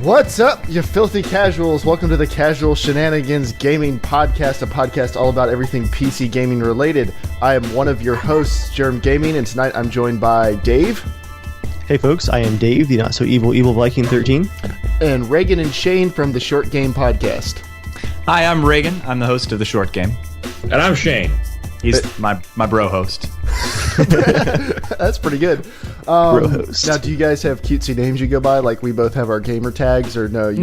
What's up, you filthy casuals? Welcome to the Casual Shenanigans Gaming Podcast, a podcast all about everything PC gaming related. I am one of your hosts, JERMgaming, and tonight I'm joined by Dave. Hey folks, I am Dave, the not-so-evil Viking 13. And Reagan and Shane from the Short Game Podcast. Hi, I'm Reagan. I'm the host of The Short Game. And I'm Shane. He's my bro host. That's pretty good. Bro host. Now, do you guys have cutesy names you go by? Like we both have our gamer tags, or no? You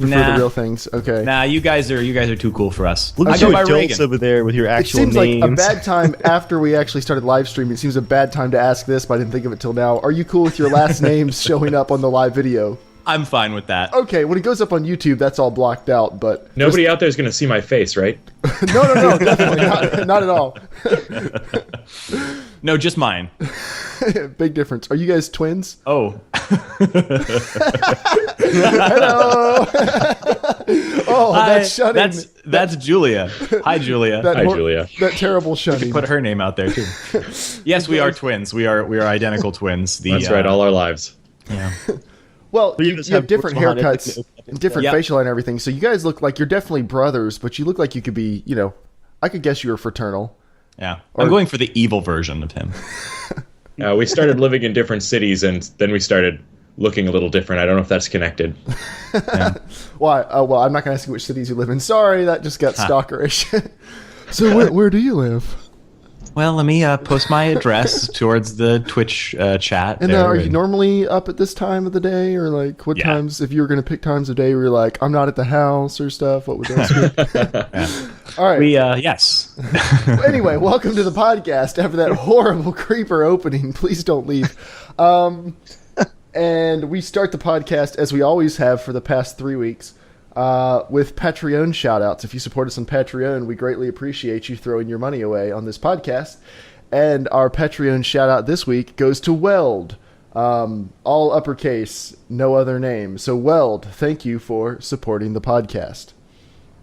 prefer the real things? Okay. Nah, you guys are too cool for us. Look I at go you by adults Reagan. over there with your actual names. It seems like a bad time after we actually started live streaming. It seems a bad time to ask this, but I didn't think of it till now. Are you cool with your last names showing up on the live video? I'm fine with that. Okay, when it goes up on YouTube, that's all blocked out, but... Nobody out there is going to see my face, right? No, definitely not at all. No, just mine. Big difference. Are you guys twins? Oh. Hello! Oh, that's shunning. That's Julia. Hi, Julia. Hi, Julia. That terrible shunning. Put her name out there, too. Yes, we are twins. We are identical twins. That's right, all our lives. Yeah. Well, you have different haircuts and different Yep. facial hair and everything, so you guys look like you're definitely brothers, but you look like you could be, I could guess you were fraternal. Yeah. I'm going for the evil version of him. We started living in different cities, and then we started looking a little different. I don't know if that's connected. Yeah. Why? Well, I'm not going to ask you which cities you live in. Sorry, that just got stalkerish. So where do you live? Well, let me post my address towards the Twitch chat. And are you normally up at this time of the day, or like what times? If you were going to pick times of day, where you're like, I'm not at the house or stuff. What would that be? All right. Yes. Anyway, welcome to the podcast. After that horrible creeper opening, please don't leave. And we start the podcast as we always have for the past 3 weeks. With Patreon shoutouts. If you support us on Patreon, we greatly appreciate you throwing your money away on this podcast. And our Patreon shoutout this week goes to WELD. All uppercase, no other name. So WELD, thank you for supporting the podcast.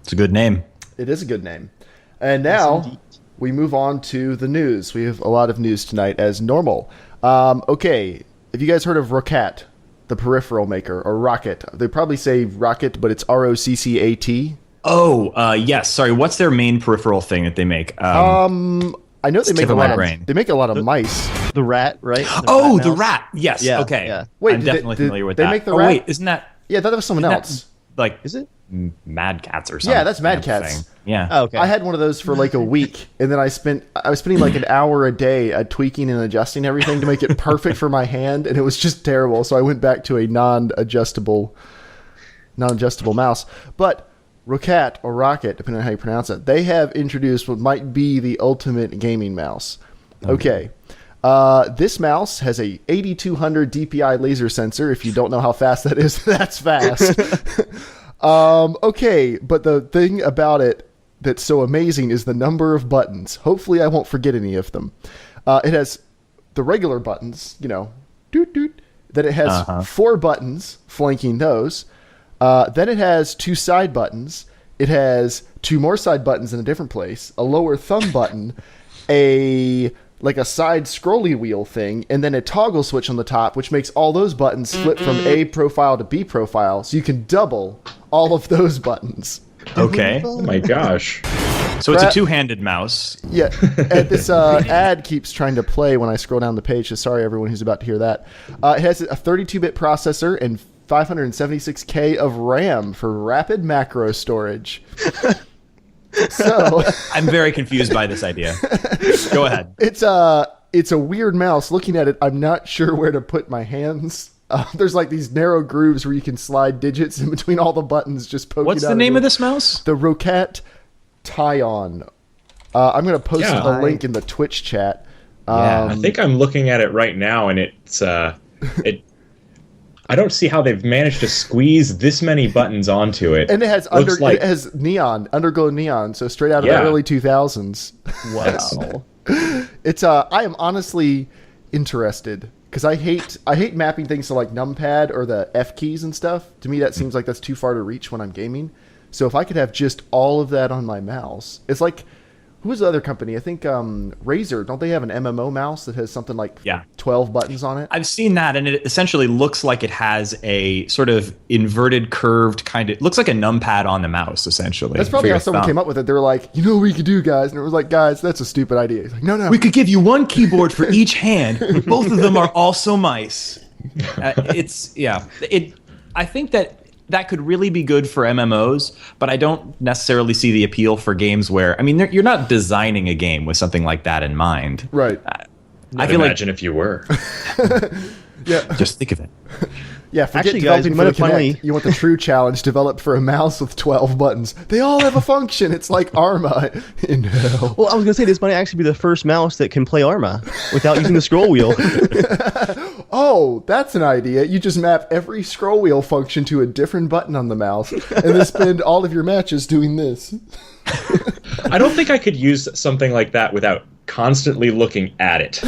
It's a good name. It is a good name. And now we move on to the news. We have a lot of news tonight as normal. Okay, have you guys heard of Roccat? The peripheral maker, or Roccat. They probably say Rocket, but it's R-O-C-C-A-T. Oh, yes. Sorry, what's their main peripheral thing that they make? I know they make a lot of mice. The rat, right? The rat. Yes. Yeah, okay. yeah. Wait, I'm definitely familiar with they that. make the rat? Wait, isn't that... Yeah, that was someone else. Is it Mad Cats or something? Yeah, that's Mad Cats. Thing. Yeah. Oh, okay. I had one of those for like a week, and then I was spending like an hour a day tweaking and adjusting everything to make it perfect for my hand, and it was just terrible. So I went back to a non-adjustable mouse. But Roccat, or Rocket, depending on how you pronounce it, they have introduced what might be the ultimate gaming mouse. Okay. This mouse has a 8200 DPI laser sensor. If you don't know how fast that is, that's fast. Okay, but the thing about it that's so amazing is the number of buttons. Hopefully I won't forget any of them. It has the regular buttons, doot doot. Then it has 4 buttons flanking those. Then it has 2 side buttons. It has 2 more side buttons in a different place, a lower thumb button, a side scrolly wheel thing, and then a toggle switch on the top, which makes all those buttons flip from A profile to B profile, so you can double all of those buttons. Okay. Oh my gosh. So it's a two-handed mouse. Yeah, and this ad keeps trying to play when I scroll down the page, so sorry everyone who's about to hear that. It has a 32-bit processor and 576K of RAM for rapid macro storage. So I'm very confused by this idea. Go ahead. It's a weird mouse. Looking at it, I'm not sure where to put my hands. There's like these narrow grooves where you can slide digits in between all the buttons just poking out. What's the name of this mouse? The Roccat Tyon. I'm going to post a link in the Twitch chat. I think I'm looking at it right now, and it's I don't see how they've managed to squeeze this many buttons onto it. And it has it has neon, underglow neon, so straight out of the early 2000s. Wow. It's I am honestly interested because I hate mapping things to like numpad or the F keys and stuff. To me, that seems like that's too far to reach when I'm gaming. So if I could have just all of that on my mouse, it's like who was the other company? I think Razer. Don't they have an MMO mouse that has something like 12 buttons on it? I've seen that, and it essentially looks like it has a sort of inverted, curved kind of. It looks like a numpad on the mouse, essentially. That's probably how someone came up with it. They were like, you know what we could do, guys? And it was like, guys, that's a stupid idea. It's like, no. We could give you one keyboard for each hand. Both of them are also mice. I think that could really be good for MMOs, but I don't necessarily see the appeal for games where, I mean, you're not designing a game with something like that in mind. Right. I feel imagine if you were. Yeah. Just think of it. Yeah, forget Actually, guys, developing for the Kinect. You want the true challenge developed for a mouse with 12 buttons. They all have a function. It's like ARMA in hell. Well, I was going to say, this might actually be the first mouse that can play ARMA without using the scroll wheel. Oh, that's an idea. You just map every scroll wheel function to a different button on the mouse, and then spend all of your matches doing this. I don't think I could use something like that without constantly looking at it.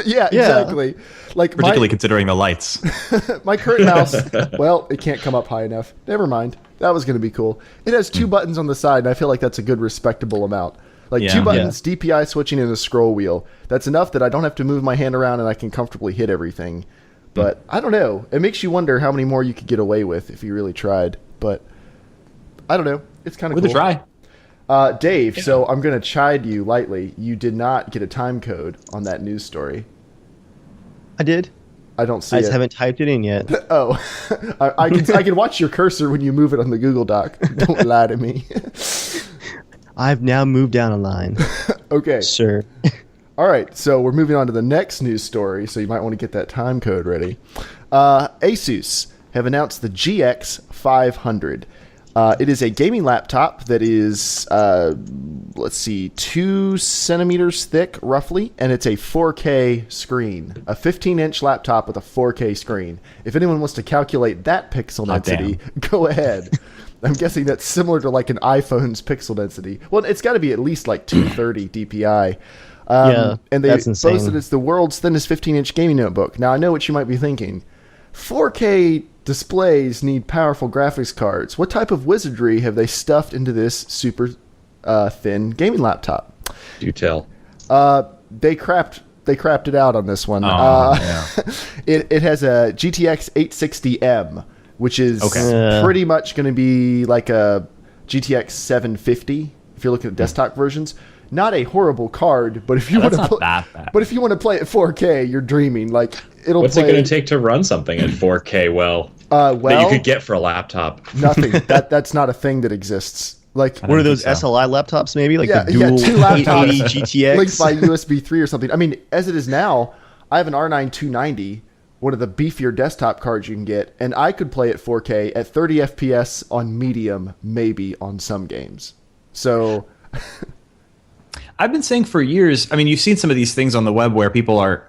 Yeah, exactly. Like particularly considering the lights. My current mouse, well, it can't come up high enough. Never mind. That was going to be cool. It has 2 buttons on the side, and I feel like that's a good, respectable amount. Like 2 buttons, DPI switching, and a scroll wheel. That's enough that I don't have to move my hand around and I can comfortably hit everything. But I don't know. It makes you wonder how many more you could get away with if you really tried. But I don't know. It's kind of cool. With a try. Dave, so I'm going to chide you lightly. You did not get a time code on that news story. I did. I don't see it. I just haven't typed it in yet. Oh, I can watch your cursor when you move it on the Google Doc. Don't lie to me. I've now moved down a line. Okay. Sure. All right, so we're moving on to the next news story, so you might want to get that time code ready. Asus have announced the Gx500. It is a gaming laptop that is, 2 centimeters thick, roughly, and it's a 4K screen. A 15-inch laptop with a 4K screen. If anyone wants to calculate that pixel density, go ahead. I'm guessing that's similar to like an iPhone's pixel density. Well, it's got to be at least like 230 DPI. And they boast that it's the world's thinnest 15-inch gaming notebook. Now, I know what you might be thinking. 4K displays need powerful graphics cards. What type of wizardry have they stuffed into this super thin gaming laptop? Do tell. They crapped it out on this one. It has a GTX 860M, which is pretty much going to be like a GTX 750 if you're looking at desktop versions. Not a horrible card, but if you want to if you want to play at 4K, you're dreaming. Like What's it going to take to run something at 4K? That you could get for a laptop. Nothing. That's not a thing that exists. Like one of those SLI laptops, maybe like the dual 2 laptops 880 GTX linked by USB 3 or something. I mean, as it is now, I have an R9 290, one of the beefier desktop cards you can get, and I could play at 4K at 30 FPS on medium, maybe on some games. So. I've been saying for years, I mean, you've seen some of these things on the web where people are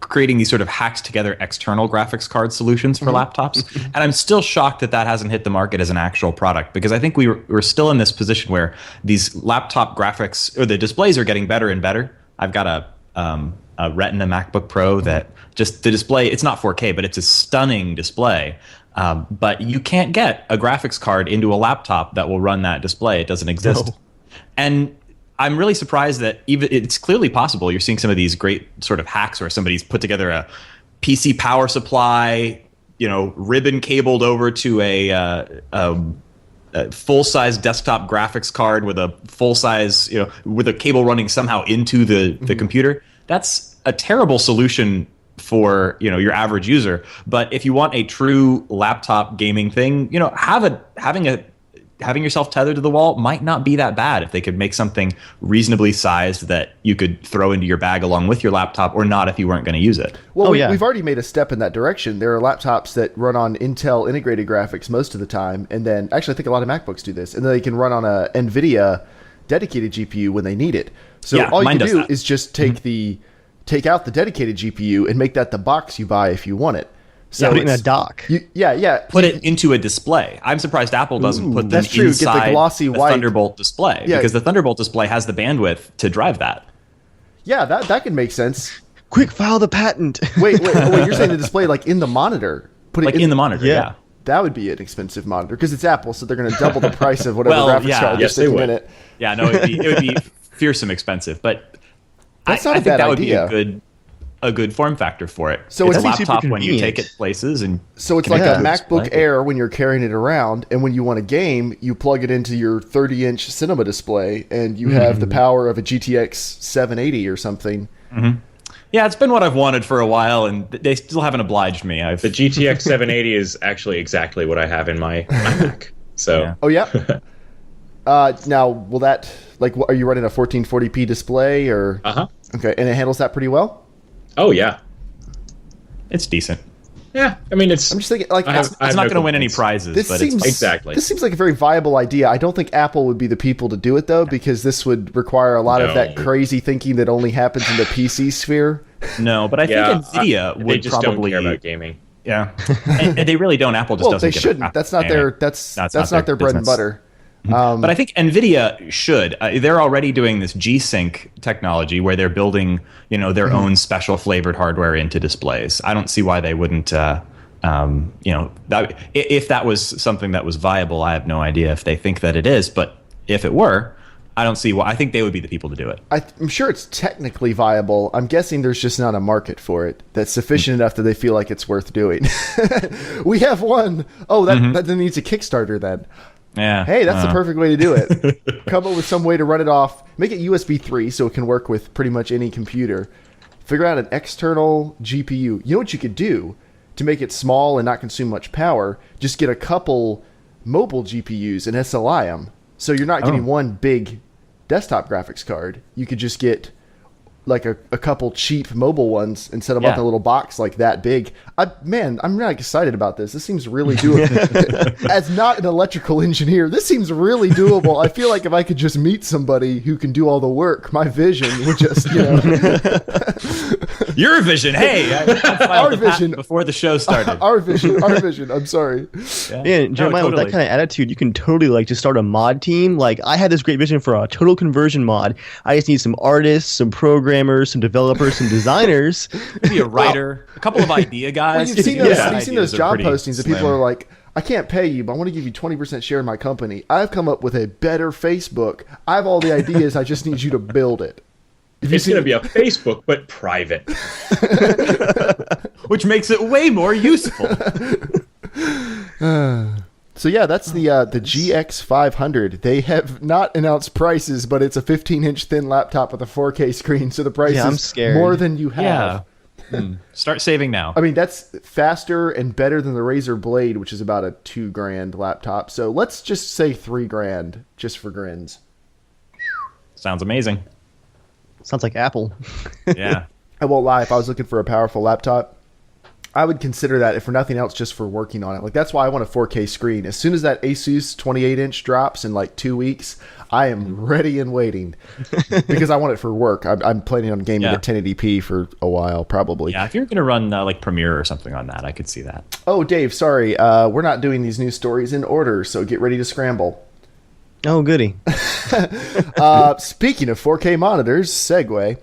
creating these sort of hacked together external graphics card solutions for laptops. And I'm still shocked that hasn't hit the market as an actual product, because I think we're still in this position where these laptop graphics, or the displays, are getting better and better. I've got a Retina MacBook Pro that just the display, it's not 4K, but it's a stunning display. But you can't get a graphics card into a laptop that will run that display. It doesn't exist. No. And I'm really surprised that even it's clearly possible. You're seeing some of these great sort of hacks where somebody's put together a PC power supply, ribbon cabled over to a full-size desktop graphics card with a full-size, with a cable running somehow into the computer. That's a terrible solution for your average user. But if you want a true laptop gaming thing, having yourself tethered to the wall might not be that bad if they could make something reasonably sized that you could throw into your bag along with your laptop, or not if you weren't going to use it. Well, we've already made a step in that direction. There are laptops that run on Intel integrated graphics most of the time, and then actually I think a lot of MacBooks do this, and then they can run on a NVIDIA dedicated GPU when they need it. So all you can do is just take out the dedicated GPU and make that the box you buy if you want it. So put it in a dock. Put it into a display. I'm surprised Apple doesn't put them inside get the glossy white Thunderbolt display, because the Thunderbolt display has the bandwidth to drive that. Yeah, that could make sense. Quick, file the patent. Wait, you're saying the display like in the monitor? Put it in the monitor, yeah. That would be an expensive monitor because it's Apple, so they're going to double the price of whatever graphics card they're sticking in it. Yeah, no, it would be fearsome expensive, but That's not I a think bad that would idea. be a good form factor for it. So it's a it's laptop super when you take convenient. it places, and So it's can like Yeah. a MacBook display. Air when you're carrying it around, and when you want a game, you plug it into your 30-inch cinema display, and you have the power of a GTX 780 or something. Yeah, it's been what I've wanted for a while, and they still haven't obliged me. The GTX 780 is actually exactly what I have in my Mac. So Yeah. Oh yeah. Now, will that are you running a 1440p display or? Okay, and it handles that pretty well. oh yeah, It's decent. yeah. I mean, it's I'm just thinking like I have- It's not going to win any complaints. prizes, This but seems it's Exactly. This seems like a very viable idea. I don't think Apple would be the people to do it though, because this would require a lot of that No. crazy thinking that only happens in the PC sphere. no. But I yeah. think Nvidia they would just probably don't care about gaming. yeah, and they really don't. Apple just Well, doesn't. they give a shouldn't. crap. That's not Yeah. their. That's That's not not their their bread and business. butter. But I think Nvidia should. They're already doing this G-Sync technology where they're building, their own special flavored hardware into displays. I don't see why they wouldn't. If that was something that was viable, I have no idea if they think that it is. But if it were, I don't see why. I think they would be the people to do it. I'm sure it's technically viable. I'm guessing there's just not a market for it that's sufficient enough that they feel like it's worth doing. We have one. Oh, that needs a Kickstarter then. Yeah. Hey, that's the perfect way to do it. Come up with some way to run it off. Make it USB 3 so it can work with pretty much any computer. Figure out an external GPU. You know what you could do to make it small and not consume much power? Just get a couple mobile GPUs and SLI them. So you're not getting one big desktop graphics card. You could just get like a couple cheap mobile ones and set them up in a little box like that big. I'm really excited about this. This seems really doable. As not an electrical engineer, this seems really doable. I feel like if I could just meet somebody who can do all the work, my vision would just, Your vision. Hey, I filed Our the patent vision. before the show started. Our vision. I'm sorry. Yeah, Jeremiah, with that kind of attitude, you can totally just start a mod team. Like, I had this great vision for a total conversion mod. I just need some artists, some programmers, some developers, some designers. Maybe a writer, a couple of idea guys. Well, you've seen those, Yeah. you've seen those Ideas are job pretty postings that people slim. are like, I can't pay you, but I want to give you 20% share in my company. I've come up with a better Facebook. I have all the ideas. I just need you to build it. It's going to be a Facebook, but private. Which makes it way more useful. So yeah, that's the Gx500. They have not announced prices, but it's a 15-inch thin laptop with a 4K screen, so the price Yeah, I'm is scared. more than you have. Yeah. Start saving now. I mean, that's faster and better than the Razer Blade, which is about a $2,000 laptop. So let's just say $3,000 just for grins. Sounds amazing. Sounds like Apple. Yeah. I won't lie, if I was looking for a powerful laptop, I would consider that, if for nothing else, just for working on it. Like, that's why I want a 4K screen. As soon as that Asus 28-inch drops in like 2 weeks, I am ready and waiting because I want it for work. I'm planning on gaming at 1080p for a while, probably. Yeah, if you're going to run like Premiere or something on that, I could see that. Oh, Dave, sorry. We're not doing these news stories in order, so get ready to scramble. Oh, goody. Speaking of 4K monitors, segue,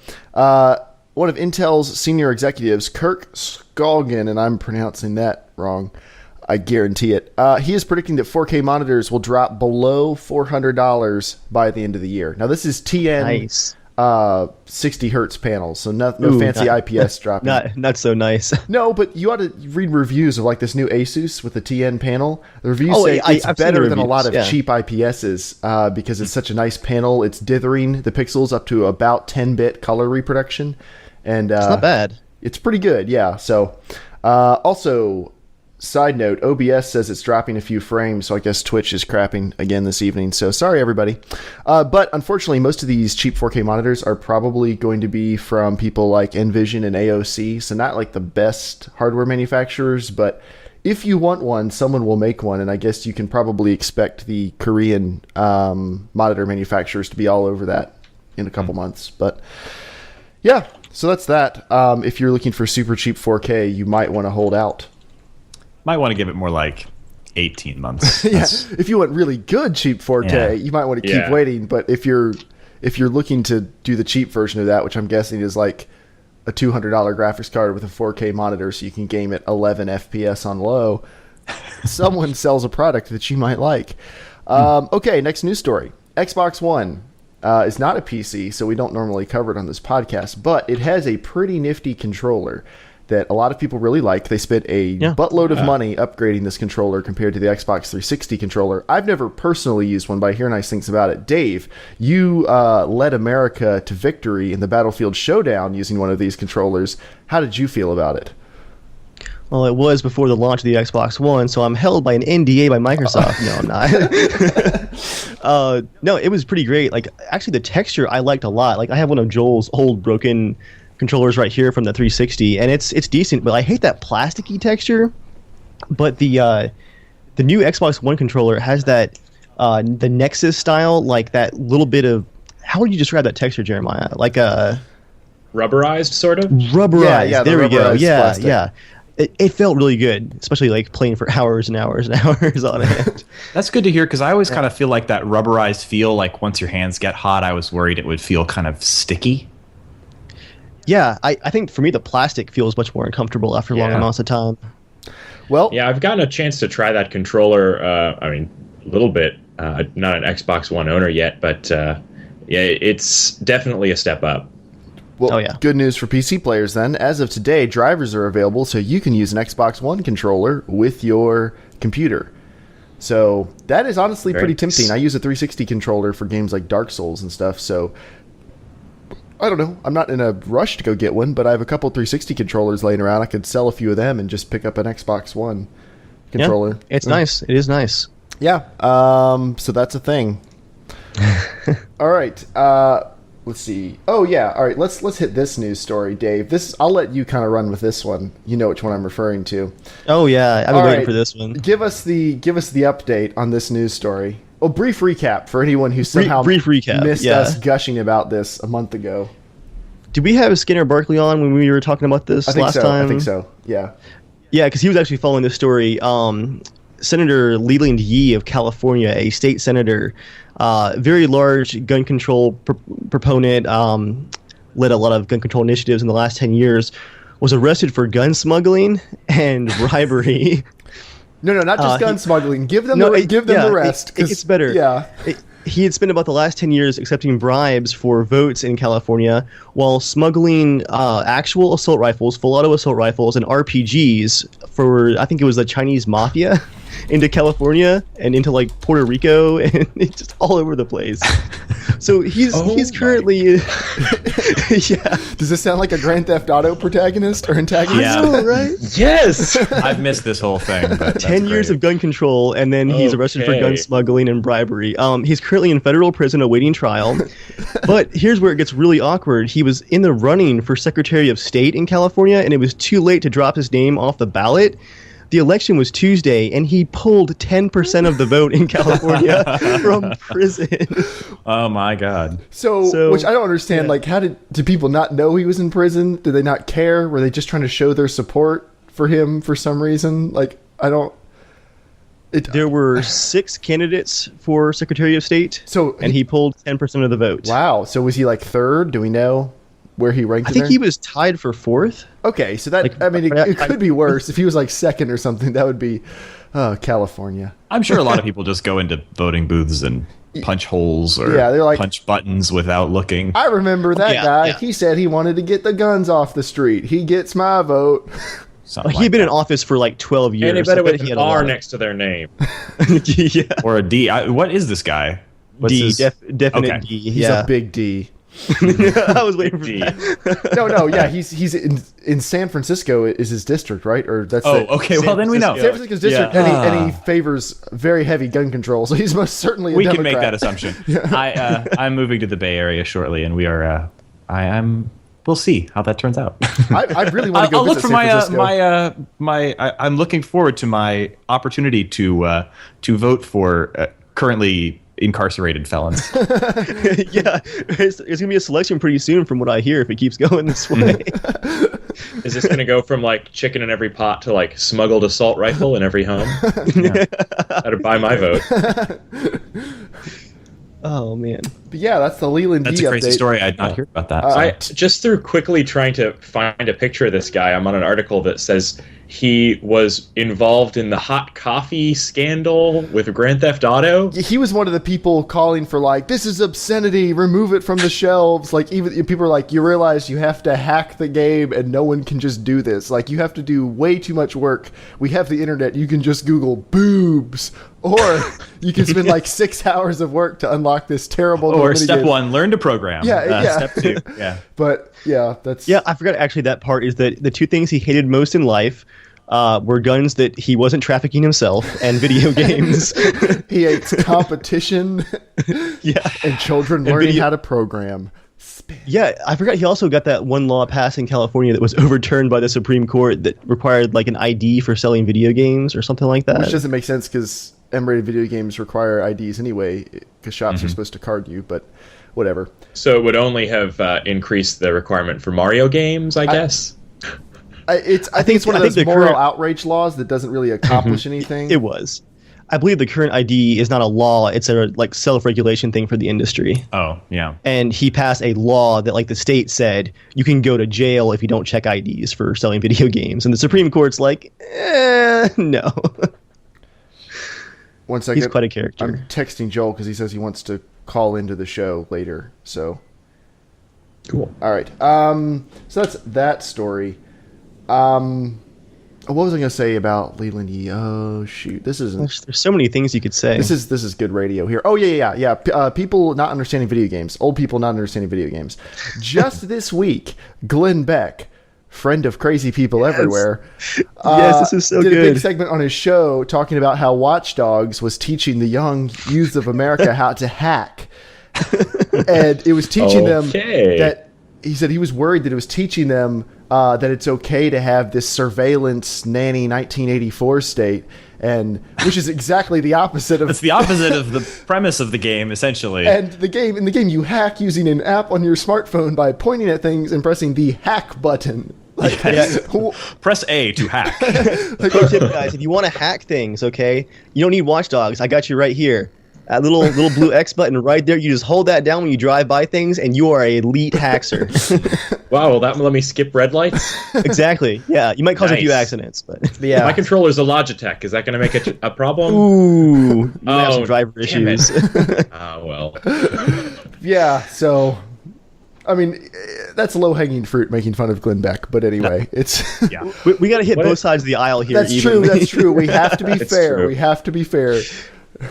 one of Intel's senior executives, Kirk Skolgan, and I'm pronouncing that wrong, I guarantee it, he is predicting that 4K monitors will drop below $400 by the end of the year. Now, this is TN Nice. 60 hertz panels, so no Ooh, fancy IPS dropping. Not so nice. No, but you ought to read reviews of like this new Asus with the TN panel. The reviews say I've it's seen better the than a lot of reviews, yeah. cheap IPSs because it's such a nice panel. It's dithering the pixels up to about 10-bit color reproduction, and It's not bad. it's pretty good. Yeah. So, also. Side note, OBS says it's dropping a few frames, so I guess Twitch is crapping again this evening. So sorry, everybody. But unfortunately, most of these cheap 4K monitors are probably going to be from people like Envision and AOC, so not like the best hardware manufacturers, but if you want one, someone will make one, and I guess you can probably expect the Korean monitor manufacturers to be all over that in a couple months. But yeah, so that's that. If you're looking for super cheap 4K, you might want to hold out. Might want to give it more like 18 months. Yeah, if you want really good cheap 4K, Yeah. you might want to keep waiting. But if you're looking to do the cheap version of that, which I'm guessing is like a $200 graphics card with a 4K monitor, so you can game at 11 FPS on low, someone sells a product that you might like. Okay, next news story: Xbox One is not a PC, so we don't normally cover it on this podcast, but it has a pretty nifty controller that a lot of people really like. They spent a buttload of money upgrading this controller compared to the Xbox 360 controller. I've never personally used one, but I hear nice things about it. Dave, you led America to victory in the Battlefield Showdown using one of these controllers. How did you feel about it? Well, it was before the launch of the Xbox One, so I'm held by an NDA by Microsoft. No, I'm not. No, it was pretty great. Like, actually, the texture I liked a lot. Like, I have one of Joel's old broken controllers right here from the 360, and it's decent, but I hate that plasticky texture. But the new Xbox One controller has that the Nexus style, like that little bit of, how would you describe that texture, Jeremiah? Like a rubberized, sort of. Rubberized. Yeah, there we go. Yeah, plastic. Yeah. It felt really good, especially like playing for hours and hours and hours on it. That's good to hear, because I always kind of feel like that rubberized feel, like once your hands get hot, I was worried it would feel kind of sticky. Yeah, I think for me the plastic feels much more uncomfortable after long amounts of time. Well, yeah, I've gotten a chance to try that controller. I mean, a little bit. Not an Xbox One owner yet, but yeah, it's definitely a step up. Well, good news for PC players then. As of today, drivers are available, so you can use an Xbox One controller with your computer. So that is honestly pretty tempting. I use a 360 controller for games like Dark Souls and stuff, so I don't know. I'm not in a rush to go get one, but I have a couple 360 controllers laying around. I could sell a few of them and just pick up an Xbox One controller. Yeah, it's nice. It is nice. Yeah. So that's a thing. All right. Let's see. Oh yeah. All right. Let's hit this news story, Dave. I'll let you kind of run with this one. You know which one I'm referring to. Oh yeah, I've been waiting for this one. Give us the update on this news story. Oh, brief recap for anyone who somehow missed us gushing about this a month ago. Did we have Skinner Barkley on when we were talking about this last time? I think so. Yeah. Yeah, because he was actually following this story. Senator Leland Yee of California, a state senator, very large gun control proponent, led a lot of gun control initiatives in the last 10 years, was arrested for gun smuggling and bribery. No, not just gun smuggling. Give them the rest. It gets better. Yeah. He had spent about the last 10 years accepting bribes for votes in California while smuggling actual assault rifles, full auto assault rifles, and RPGs for, I think it was the Chinese mafia, into California and into like Puerto Rico, and it's just all over the place. So he's currently yeah. Does this sound like a Grand Theft Auto protagonist or antagonist? Yeah. I know, right? Yes. I've missed this whole thing. But 10 years of gun control, and then he's arrested for gun smuggling and bribery. He's currently in federal prison awaiting trial. But here's where it gets really awkward. He was in the running for Secretary of State in California, and it was too late to drop his name off the ballot. The election was Tuesday, and he pulled 10% of the vote in California from prison. Oh my God! So which I don't understand. Yeah. Like, how did people not know he was in prison? Did they not care? Were they just trying to show their support for him for some reason? Like, I don't. There were 6 candidates for Secretary of State, and he pulled 10% of the vote. Wow! So was he like third? Do we know where he ranked? I think he was tied for 4th. Okay, so that it could be worse if he was like second or something. That would be California. I'm sure a lot of people just go into voting booths and punch holes or they're like, punch buttons without looking. I remember that guy. Yeah. He said he wanted to get the guns off the street. He gets my vote. He'd been in office for like 12 years. And he better with an R next to their name. Yeah. Or a D. What is this guy? What's definite D. He's a big D. I was waiting for that. No, yeah, he's in San Francisco is his district, right? Or that's okay. Well, then we know San Francisco's district, and he favors very heavy gun control, so he's most certainly a Democrat. Can make that assumption. I'm moving to the Bay Area shortly, and we are. We'll see how that turns out. I really want to go visit San Francisco. I'm looking forward to my opportunity to vote for currently incarcerated felons. Yeah, it's going to be a selection pretty soon from what I hear if it keeps going this way. Is this going to go from like chicken in every pot to like smuggled assault rifle in every home? That'd buy my vote. Oh man. yeah, that's the Leland That's D a crazy update. story. I'd not hear about that. I just through quickly trying to find a picture of this guy. I'm on an article that says he was involved in the hot coffee scandal with Grand Theft Auto. He was one of the people calling for like, this is obscenity, remove it from the shelves. Like, even people are like, you realize you have to hack the game and no one can just do this. Like, you have to do way too much work. We have the internet. You can just Google boobs. Or you can spend like 6 hours of work to unlock this terrible. Or step game. 1, learn to program. Yeah. Step 2, yeah. But yeah, that's Yeah, I forgot actually that part is that the two things he hated most in life were guns that he wasn't trafficking himself and video games. He hates competition. Yeah. And children learning how to program. Yeah, I forgot he also got that one law passed in California that was overturned by the Supreme Court that required like an ID for selling video games or something like that. Which doesn't make sense because M-rated video games require IDs anyway because shops are supposed to card you, but whatever. So it would only have increased the requirement for Mario games, I guess. I think it's one of those moral outrage laws that doesn't really accomplish anything. It was. I believe the current ID is not a law; it's a like self-regulation thing for the industry. Oh, yeah. And he passed a law that, like, the state said you can go to jail if you don't check IDs for selling video games, and the Supreme Court's like, no. 1 second. He's quite a character. I'm texting Joel because he says he wants to call into the show later. So, Cool. All right. So that's that story. What was I going to say about Leland Yee? Oh shoot, this isn't. There's so many things you could say. This is good radio here. Oh yeah. People not understanding video games. Old people not understanding video games. Just this week, Glenn Beck, friend of crazy people everywhere. Yes, this is so did good. a big segment on his show talking about how Watch Dogs was teaching the young youth of America how to hack, and it was teaching them that. He said he was worried that it was teaching them that it's okay to have this surveillance nanny 1984 state, and which is exactly the opposite of. It's the opposite of the premise of the game, essentially. And in the game, you hack using an app on your smartphone by pointing at things and pressing the hack button. Like, Press A to hack. Pro tip, guys, if you want to hack things, okay, you don't need Watch Dogs. I got you right here. That little blue X button right there. You just hold that down when you drive by things, and you are an elite hacker. Wow, will that let me skip red lights? Exactly. Yeah, you might cause a few Nice. accidents, but yeah. My controller's a Logitech. Is that going to make it a problem? ooh, you might have some driver damn issues. Ah, well. Yeah, so I mean, that's low-hanging fruit making fun of Glenn Beck, but anyway, it's Yeah. We got to hit What both if- sides of the aisle here. that's true. evenly. That's true. We have to be It's fair. true. We have to be fair.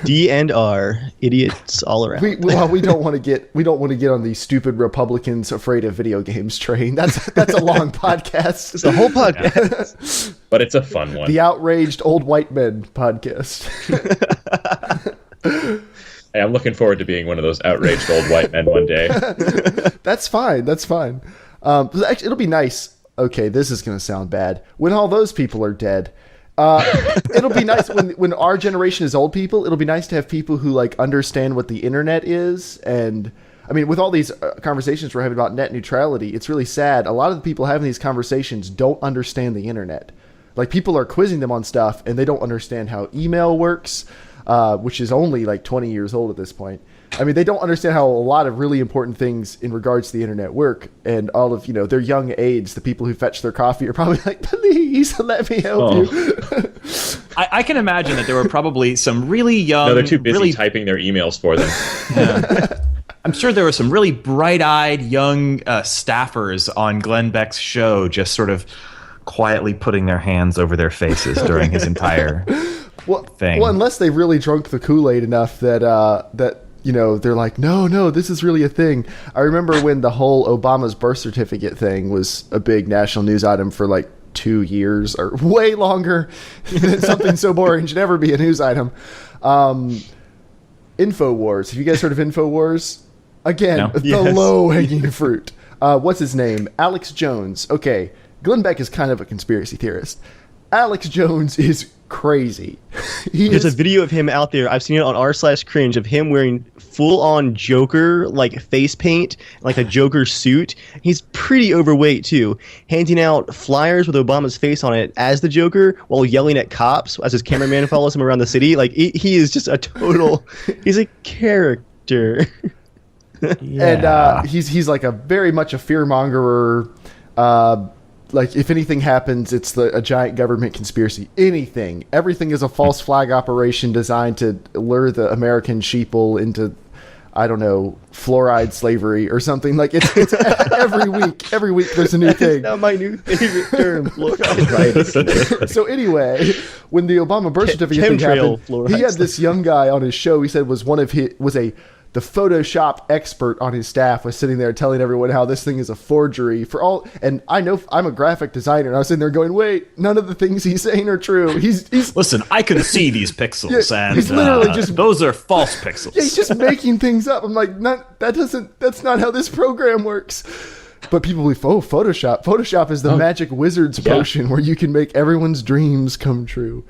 D and R, idiots all around. We don't want to get on the stupid Republicans afraid of video games train. That's a long podcast. It's a whole podcast. But it's a fun one. The outraged old white men podcast. Hey, I'm looking forward to being one of those outraged old white men one day. That's fine. That's fine. Actually, it'll be nice. Okay, this is going to sound bad. When all those people are dead, it'll be nice when our generation is old people. It'll be nice to have people who like understand what the internet is. And I mean, with all these conversations we're having about net neutrality, it's really sad. A lot of the people having these conversations don't understand the internet. Like, people are quizzing them on stuff, and they don't understand how email works, which is only like 20 years old at this point. I mean, they don't understand how a lot of really important things in regards to the internet work, and all of, their young aides, the people who fetch their coffee, are probably like, please let me help you. I can imagine that there were probably some really young... No, they're too busy really, typing their emails for them. I'm sure there were some really bright-eyed young staffers on Glenn Beck's show just sort of quietly putting their hands over their faces during his entire thing. Well, unless they really drunk the Kool-Aid enough that they're like, no, this is really a thing. I remember when the whole Obama's birth certificate thing was a big national news item for like 2 years or way longer. Something so boring should never be a news item. InfoWars. Have you guys heard of InfoWars? Again, No. the Yes. low-hanging fruit. What's his name? Alex Jones. Okay, Glenn Beck is kind of a conspiracy theorist. Alex Jones is crazy. There's a video of him out there. I've seen it on r/cringe of him wearing full-on Joker like face paint, like a Joker suit. He's pretty overweight too, handing out flyers with Obama's face on it as the Joker while yelling at cops as his cameraman follows him around the city. Like he is just a total. He's a character. And he's like a very much a fearmongerer. Like if anything happens, it's a giant government conspiracy. Everything is a false flag operation designed to lure the American sheeple into, I don't know, fluoride slavery or something. Like it's every week there's a new thing. That's my new favorite term, fluoride. Right. So anyway, when the Obama birth certificate thing happened, he had this young guy on his show. He said the Photoshop expert on his staff was sitting there telling everyone how this thing is a forgery for all. And I know I'm a graphic designer, and I was sitting there going, "Wait, none of the things he's saying are true." He's listen. I can see these pixels, and he's literally just those are false pixels. Yeah, he's just making things up. I'm like, that's not how this program works. But people believe, Photoshop. Photoshop is the magic wizard's potion where you can make everyone's dreams come true.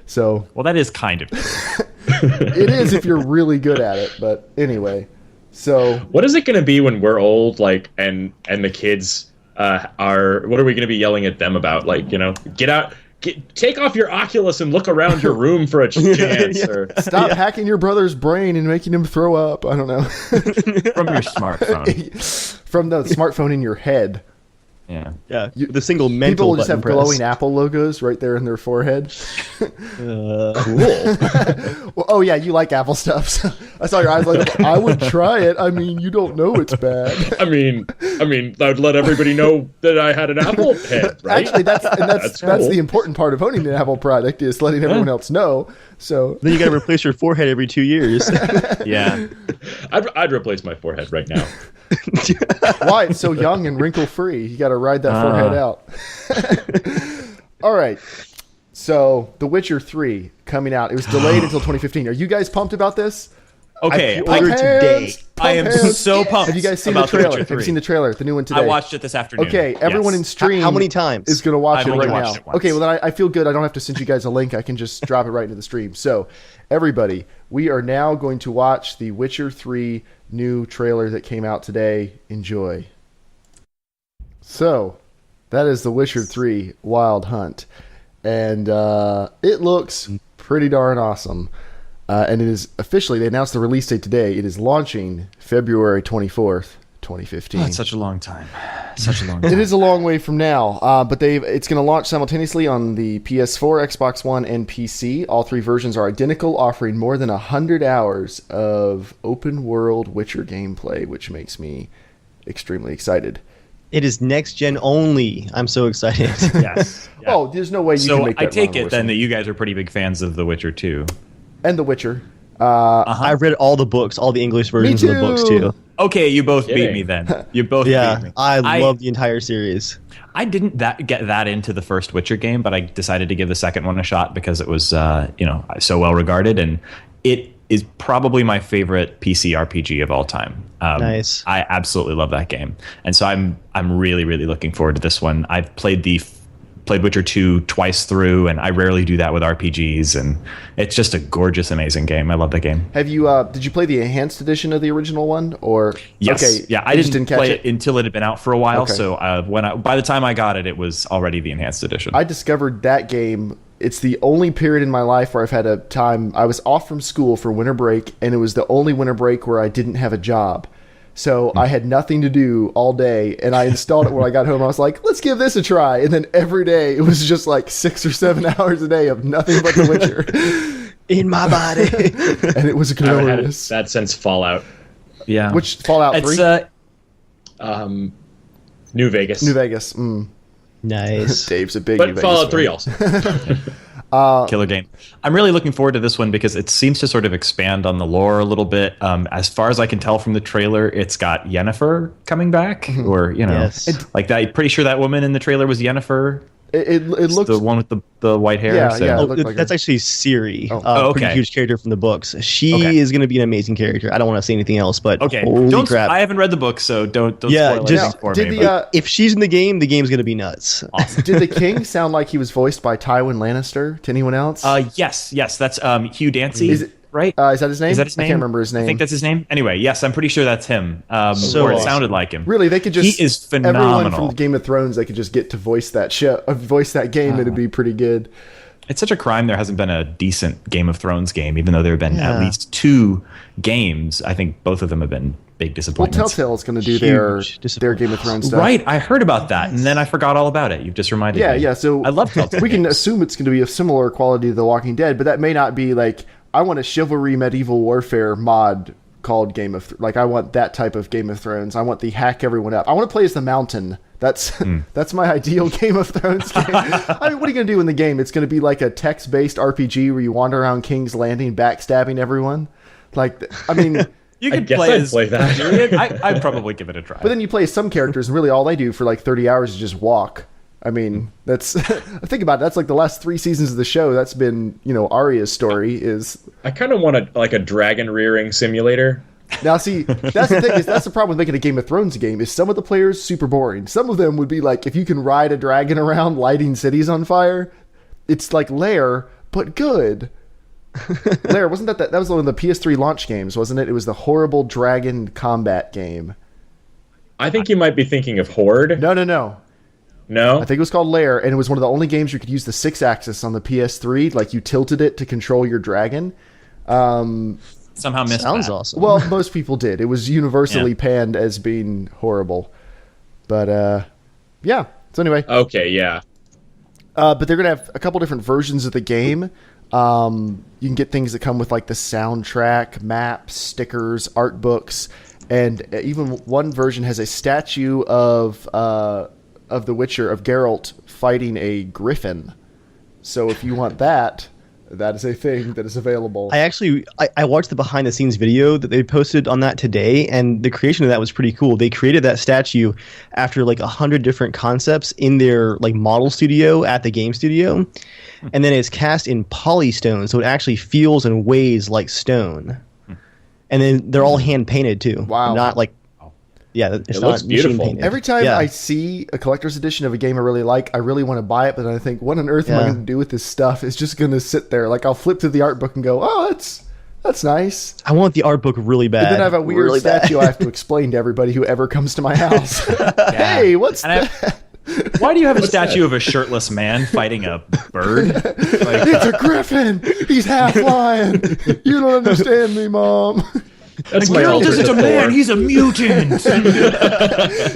So, well, that is kind of it is if you're really good at it. But anyway, so what is it going to be when we're old? Like, and the kids are. What are we going to be yelling at them about? Like, get out. Take off your Oculus and look around your room for a chance. Or stop hacking your brother's brain and making him throw up. I don't know. From your smartphone. From the smartphone in your head. Yeah. The single mental people just have press. glowing Apple logos right there in their forehead. Cool. Well, oh yeah, you like Apple stuff. So I saw your eyes like, I would try it. I mean, you don't know it's bad. I mean, I'd let everybody know that I had an Apple head, right? Actually, that's cool. the important part of owning an Apple product is letting everyone else know. So then you got to replace your forehead every 2 years. Yeah. I'd replace my forehead right now. Why? It's so young and wrinkle free. You got to ride that forehead out. All right. So, The Witcher 3 coming out. It was delayed until 2015. Are you guys pumped about this? Okay, today. I am so pumped. Have you guys seen about the trailer? Witcher Have 3. you seen the trailer, the new one today? I watched it this afternoon. Okay, everyone in stream How many times? is going to watch I've it only right watched now. it once. Okay, well then I feel good. I don't have to send you guys a link. I can just drop it right into the stream. So, everybody, we are now going to watch the Witcher 3 new trailer that came out today. Enjoy. So, that is The Witcher 3 Wild Hunt. And it looks pretty darn awesome. And it is officially, they announced the release date today. It is launching February 24th, 2015. Oh, that's such a long time. Such a long time. It is a long way from now, but it's going to launch simultaneously on the PS4, Xbox One, and PC. All three versions are identical, offering more than 100 hours of open-world Witcher gameplay, which makes me extremely excited. It is next gen only. I'm so excited. Yes. Yeah. Oh, there's no way you can make that I take wrong, it then that you guys are pretty big fans of The Witcher 2. And The Witcher. I've read all the books, all the English versions of the books too. Okay, you both beat me then. You both beat me. I love the entire series. I didn't get that into the first Witcher game, but I decided to give the second one a shot because it was so well regarded, and it is probably my favorite PC RPG of all time. Nice. I absolutely love that game, and so I'm really really looking forward to this one. I've played Witcher 2 twice through, and I rarely do that with RPGs, and it's just a gorgeous, amazing game. I love that game. Have you? Did you play the enhanced edition of the original one, or yes? Okay, yeah, I didn't catch play it until it had been out for a while. Okay. So by the time I got it, it was already the enhanced edition. I discovered that game. It's the only period in my life where I've had a time. I was off from school for winter break, and it was the only winter break where I didn't have a job. So I had nothing to do all day, and I installed it when I got home. I was like, let's give this a try. And then every day, it was just like 6 or 7 hours a day of nothing but The Witcher. In my body. And it was I haven't had glorious. that since Fallout. Yeah. Which, Fallout 3? It's New Vegas. New Vegas. Nice. Dave's a big New But Vegas Fallout fan. 3 also. killer game. I'm really looking forward to this one because it seems to sort of expand on the lore a little bit. As far as I can tell from the trailer, it's got Yennefer coming back, or Yes. like that. Pretty sure that woman in the trailer was Yennefer. It looks... the one with the white hair. Yeah, so. yeah. Oh, looked like that's her. actually Siri. Oh. Pretty Okay. huge character from the books. She is going to be an amazing character. I don't want to say anything else, but Okay. holy crap. I haven't read the book, so don't Yeah, spoil just- anything for did me. the, but- If she's in the game's going to be nuts. awesome. Did the king sound like he was voiced by Tywin Lannister to anyone else? Yes, that's Hugh Dancy, Is it- right? Is that his name? Is that his name? I can't remember his name. I think that's his name. Anyway, yes, I'm pretty sure that's him. So or it awesome. sounded like him. Really, they could just... He is Everyone phenomenal. from Game of Thrones, they could just get to voice that show, voice that game. It'd be pretty good. It's such a crime there hasn't been a decent Game of Thrones game, even though there have been Yeah. at least 2 games. I think both of them have been big Well, disappointments. Telltale's going to do their Game of Thrones stuff. Right, I heard about that, and then I forgot all about it. You've just reminded me. Yeah. So I love Telltale. We can assume it's going to be of similar quality to The Walking Dead, but that may not be like, I want a chivalry medieval warfare mod called Game of like I want that type of Game of Thrones. I want the hack everyone up. I want to play as the Mountain. That's my ideal Game of Thrones game. I mean, what are you going to do in the game? It's going to be like a text-based RPG where you wander around King's Landing backstabbing everyone. Like, I mean, You could play that. I'd probably give it a try. but then you play as some characters, and really all they do for like 30 hours is just walk. I mean, that's think about it. That's like the last 3 seasons of the show. That's been, Arya's story is. I kind of want a dragon rearing simulator. Now, see, that's the thing. That's the problem with making a Game of Thrones game. Is some of the players super boring. Some of them would be like, if you can ride a dragon around lighting cities on fire, it's like Lair, but good. Lair, wasn't that was one of the PS3 launch games, wasn't it? It was the horrible dragon combat game. I think you might be thinking of Horde. No. No? I think it was called Lair, and it was one of the only games you could use the 6-axis on the PS3. Like, you tilted it to control your dragon. Somehow missed Sounds that. awesome. Well, most people did. It was universally panned as being horrible. But, yeah. So anyway. Okay, yeah. But they're going to have a couple different versions of the game. You can get things that come with, like, the soundtrack, maps, stickers, art books, and even one version has a statue of The Witcher, of Geralt fighting a griffin. So if you want that is a thing that is available. I watched the behind the scenes video that they posted on that today, and the creation of that was pretty cool. They created that statue after like 100 different concepts in their like model studio at the game studio, and then it's cast in polystone, so it actually feels and weighs like stone. And then they're all hand painted too. Wow. Not like, yeah, it's It not looks beautiful. machine painted. Every time Yeah. I see a collector's edition of a game I really like, I really want to buy it, but then I think, what on earth am I Yeah. going to do with this stuff? It's just going to sit there. Like, I'll flip through the art book and go, oh, that's nice. I want the art book really bad. And then I have a weird really bad. statue I have to explain to everybody who ever comes to my house. Hey, what's And that? Why do you have a statue of a shirtless man fighting a bird? Like, It's a griffin. He's half lion. You don't understand me, Mom. That's my Geralt alternate isn't a Thor. man, he's a mutant.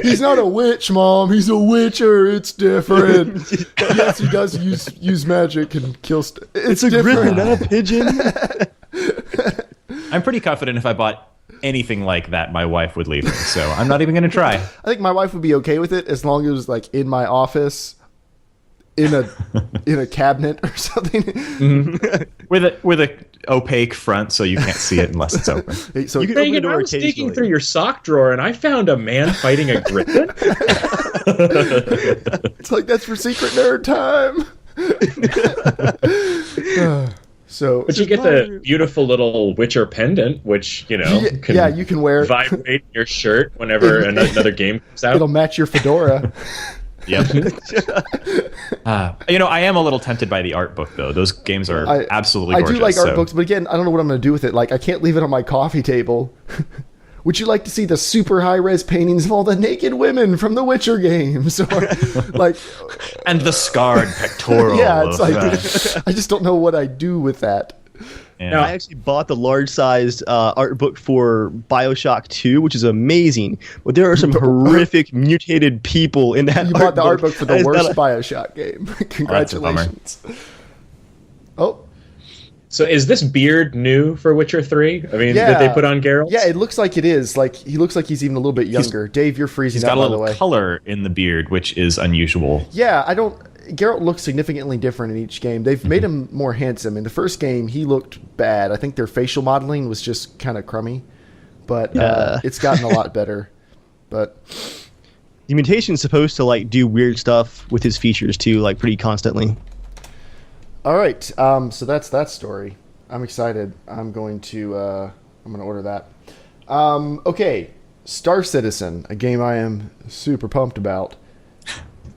He's not a witch, Mom. He's a witcher. It's different. Yes, he does use magic and kill stuff. It's a different. griffin, not a pigeon. I'm pretty confident if I bought anything like that, my wife would leave me. So I'm not even going to try. I think my wife would be okay with it as long as it was like in my office, in a cabinet or something. With a opaque front, so you can't see it unless it's open. So You can- Reagan, Open the I door was digging occasionally. through your sock drawer and I found a man fighting a griffin. it's like, that's for secret nerd time. So But you get the beautiful little Witcher pendant, which, yeah, you can wear. vibrate your shirt whenever another game comes out. It'll match your fedora. Yep. I am a little tempted by the art book, though. Those games are absolutely gorgeous. I do like art so- books, but again, I don't know what I'm going to do with it. Like, I can't leave it on my coffee table. Would you like to see the super high-res paintings of all the naked women from the Witcher games? Or, like, And the scarred pectoral. yeah, it's of, like, I just don't know what I do with that. yeah. I actually bought the large-sized art book for BioShock 2, which is amazing. But there are some horrific mutated people in that You art bought the art book for That the is worst not BioShock game. Congratulations. Oh, So is this beard new for Witcher 3? I mean, Yeah. did they put on Geralt? yeah, it looks like it is. Like, he looks like he's even a little bit younger. Dave, you're freezing He's up, got a by the little way. color in the beard, which is unusual. Yeah, Geralt looks significantly different in each game. They've made him more handsome. In the first game, he looked bad. I think their facial modeling was just kind of crummy, but it's gotten a lot better. But The mutation's supposed to like do weird stuff with his features too, like pretty constantly. all right, so that's that story. I'm excited. I'm going to order that. Okay, Star Citizen, a game I am super pumped about.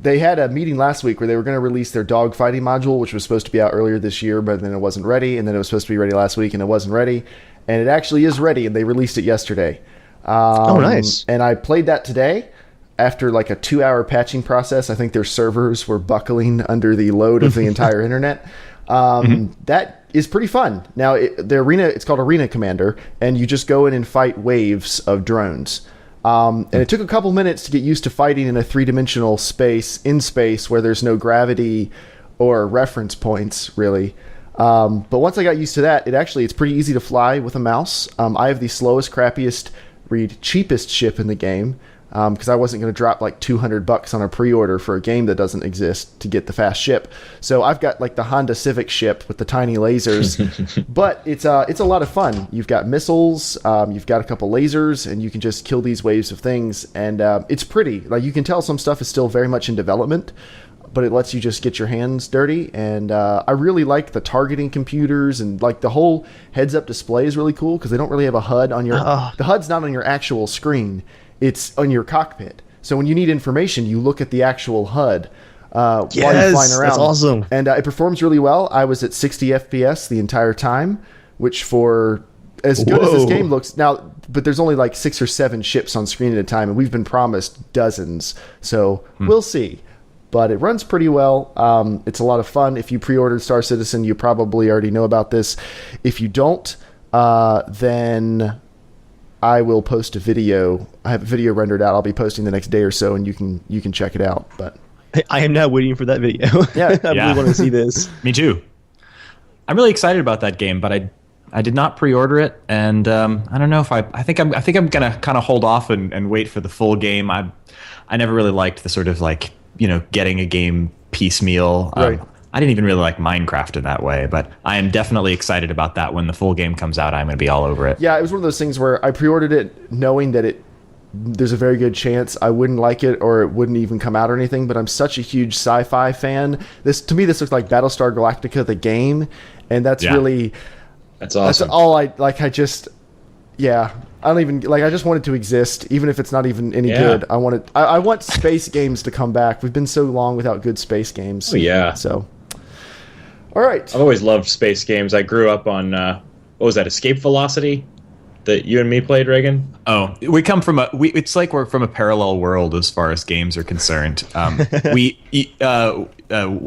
They had a meeting last week where they were going to release their dogfighting module, which was supposed to be out earlier this year, but then it wasn't ready, and then it was supposed to be ready last week, and it wasn't ready, and it actually is ready, and they released it yesterday. Oh, nice. And I played that today after like a 2-hour patching process. I think their servers were buckling under the load of the entire internet. That is pretty fun. Now, it's called Arena Commander, and you just go in and fight waves of drones. And it took a couple minutes to get used to fighting in a three-dimensional space, in space, where there's no gravity or reference points, really. But once I got used to that, it's pretty easy to fly with a mouse. I have the slowest, crappiest, cheapest ship in the game, because I wasn't going to drop like $200 on a pre-order for a game that doesn't exist to get the fast ship. So I've got like the Honda Civic ship with the tiny lasers, but it's a lot of fun. You've got missiles, you've got a couple lasers, and you can just kill these waves of things. And it's pretty. Like, you can tell some stuff is still very much in development, but it lets you just get your hands dirty. And I really like the targeting computers, and like the whole heads-up display is really cool because they don't really have a HUD on your. The HUD's not on your actual screen. It's on your cockpit. So when you need information, you look at the actual HUD while you're flying around. That's awesome. And it performs really well. I was at 60 FPS the entire time, which for as good as this game looks now, but there's only like 6 or 7 ships on screen at a time, and we've been promised dozens. So we'll see. But it runs pretty well. It's a lot of fun. If you pre-ordered Star Citizen, you probably already know about this. If you don't, then I will post a video. I have a video rendered out. I'll be posting the next day or so, and you can check it out. But I am now waiting for that video. Yeah, I really want to see this. Me too. I'm really excited about that game, but I did not pre-order it, and I don't know if I think I'm gonna kind of hold off and wait for the full game. I never really liked the sort of like, getting a game piecemeal. Right. I didn't even really like Minecraft in that way, but I am definitely excited about that. When the full game comes out, I'm going to be all over it. Yeah, it was one of those things where I pre-ordered it knowing that there's a very good chance I wouldn't like it or it wouldn't even come out or anything, but I'm such a huge sci-fi fan. To me, this looks like Battlestar Galactica, the game, and that's really... That's awesome. That's all I just... Yeah, I don't even I just want it to exist, even if it's not even any good. I want space games to come back. We've been so long without good space games. Oh yeah. So, all right. I've always loved space games. I grew up on what was that? Escape Velocity, that you and me played, Reagan. Oh, we come from it's like we're from a parallel world as far as games are concerned.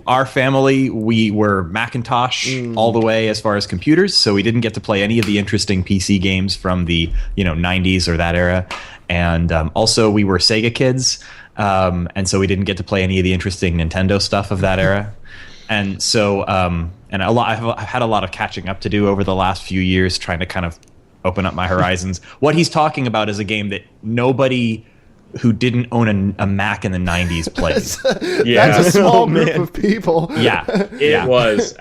Our family, we were Macintosh all the way as far as computers, so we didn't get to play any of the interesting PC games from the 90s or that era. And also we were Sega kids, and so we didn't get to play any of the interesting Nintendo stuff of that era. And so I've had a lot of catching up to do over the last few years, trying to kind of open up my horizons. What he's talking about is a game that nobody who didn't own a Mac in the 90s played. That's a small group of people. Yeah. It was.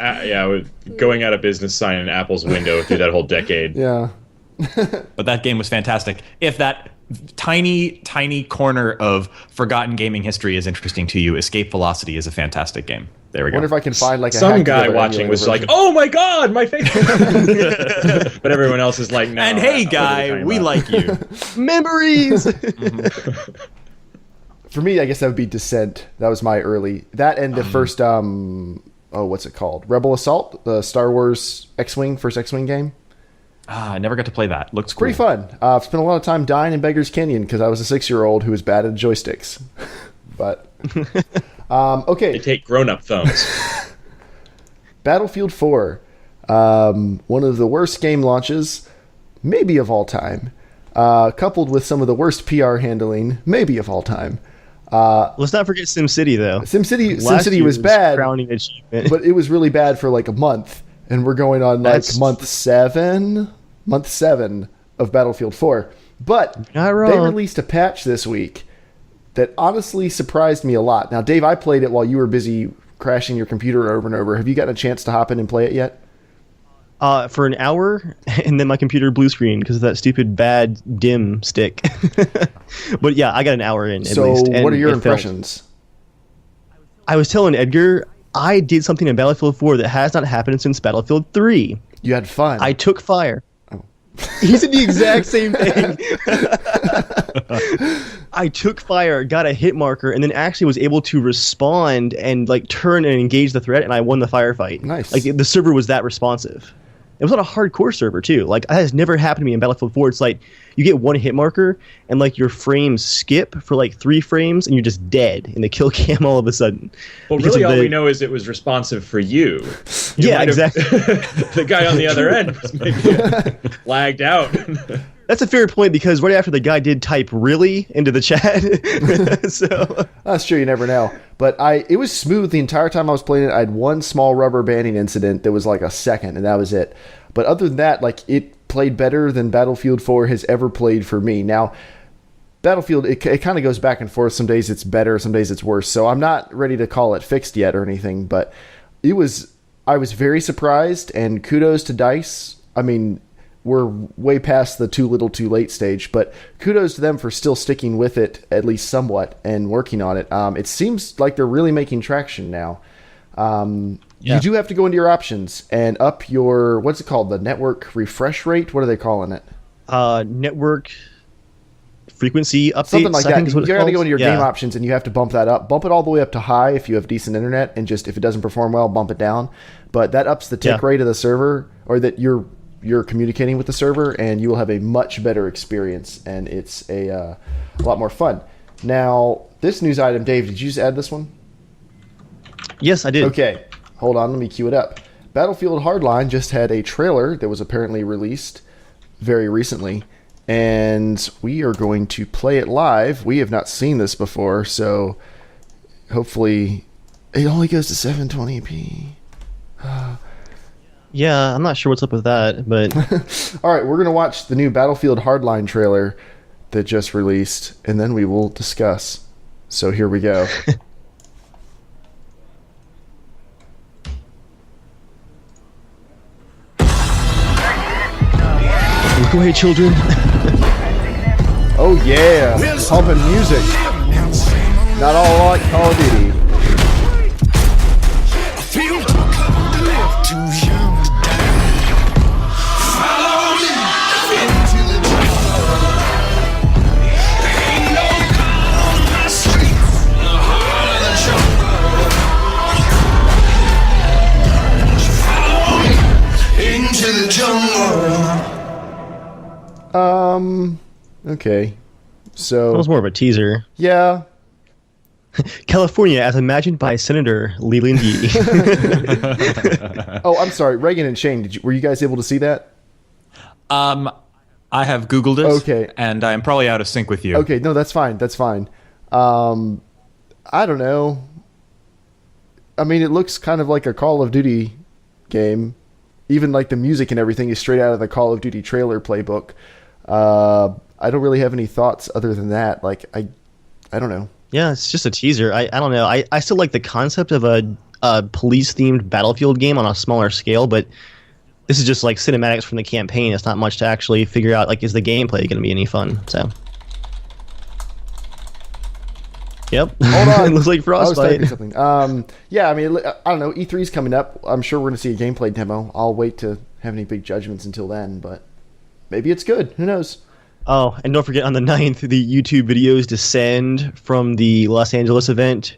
Going out of business sign in Apple's window through that whole decade. Yeah. But that game was fantastic. If that tiny, tiny corner of forgotten gaming history is interesting to you, Escape Velocity is a fantastic game. There we go. I wonder if I can find like some guy watching was like, "Oh my god, my favorite!" But everyone else is like, "No." And hey, guy, we like you. Memories. For me, I guess that would be Descent. That was my early and the first what's it called? Rebel Assault, the Star Wars X-wing first X-wing game. I never got to play that. Looks cool. Pretty fun. I've spent a lot of time dying in Beggar's Canyon because I was a 6-year-old who was bad at joysticks. But okay. They take grown-up thumbs. Battlefield 4, one of the worst game launches, maybe of all time, coupled with some of the worst PR handling, maybe of all time. Let's not forget SimCity, though. SimCity was bad, crowning achievement. but it was really bad for like a month, and we're going on month seven of Battlefield 4. But they released a patch this week that honestly surprised me a lot. Now, Dave, I played it while you were busy crashing your computer over and over. Have you gotten a chance to hop in and play it yet? For an hour, and then my computer blue screen because of that stupid bad dim stick. But yeah, I got an hour in at least. So what are your impressions? I was telling Edgar, I did something in Battlefield 4 that has not happened since Battlefield 3. You had fun. I took fire. Oh. He said the exact same thing. I took fire, got a hit marker, and then actually was able to respond and like turn and engage the threat, and I won the firefight. Nice. Like the server was that responsive. It was on a hardcore server too. Like, that has never happened to me in Battlefield 4. It's like you get one hit marker and like your frames skip for like 3 frames and you're just dead in the kill cam all of a sudden. Well, really, all we know is it was responsive for you. Yeah, exactly. The guy on the other end was maybe lagged out. That's a fair point, because right after the guy did type "really" into the chat, so that's true. You never know. But it was smooth the entire time I was playing it. I had one small rubber banding incident that was like a second, and that was it. But other than that, like, it played better than Battlefield 4 has ever played for me. Now, Battlefield, it kind of goes back and forth. Some days it's better, some days it's worse. So I'm not ready to call it fixed yet or anything. But I was very surprised, and kudos to DICE. I mean, we're way past the too little too late stage, but kudos to them for still sticking with it, at least somewhat, and working on it. It seems like they're really making traction now. You do have to go into your options and up your, what's it called, the network refresh rate? What are they calling it? Network frequency update. Something like that. You got to go into your game Yeah. options and you have to bump that up. Bump it all the way up to high if you have decent internet, and just if it doesn't perform well, bump it down. But that ups the tick rate of the server, or that you're communicating with the server, and you will have a much better experience, and it's a lot more fun. Now, this news item, Dave, did you just add this one? Yes, I did. Okay, hold on, let me cue it up. Battlefield Hardline just had a trailer that was apparently released very recently, and we are going to play it live. We have not seen this before, so hopefully it only goes to 720p. Yeah, I'm not sure what's up with that, but All right, we're going to watch the new Battlefield Hardline trailer that just released, and then we will discuss. So here we go. look away, children. Oh yeah, pumping music. Not all like Call of Duty. Okay. So That was more of a teaser. yeah. California, as imagined by Senator Leland Yee. Oh, I'm sorry, Reagan and Shane. Were you guys able to see that? I have Googled it. Okay. And I'm probably out of sync with you. Okay, no, that's fine. That's fine. I don't know. I mean, it looks kind of like a Call of Duty game. Even like the music and everything is straight out of the Call of Duty trailer playbook. I don't really have any thoughts other than that. Like, I don't know. Yeah, it's just a teaser. I don't know. I still like the concept of a police-themed Battlefield game on a smaller scale, but this is just like cinematics from the campaign. It's not much to actually figure out, like, is the gameplay going to be any fun? So, yep. Hold on. It looks like I was Frostbite. typing something. Yeah, I mean, I don't know. E3's coming up. I'm sure we're going to see a gameplay demo. I'll wait to have any big judgments until then, but maybe it's good. Who knows? Oh, and don't forget, on the 9th, the YouTube videos descend from the Los Angeles event.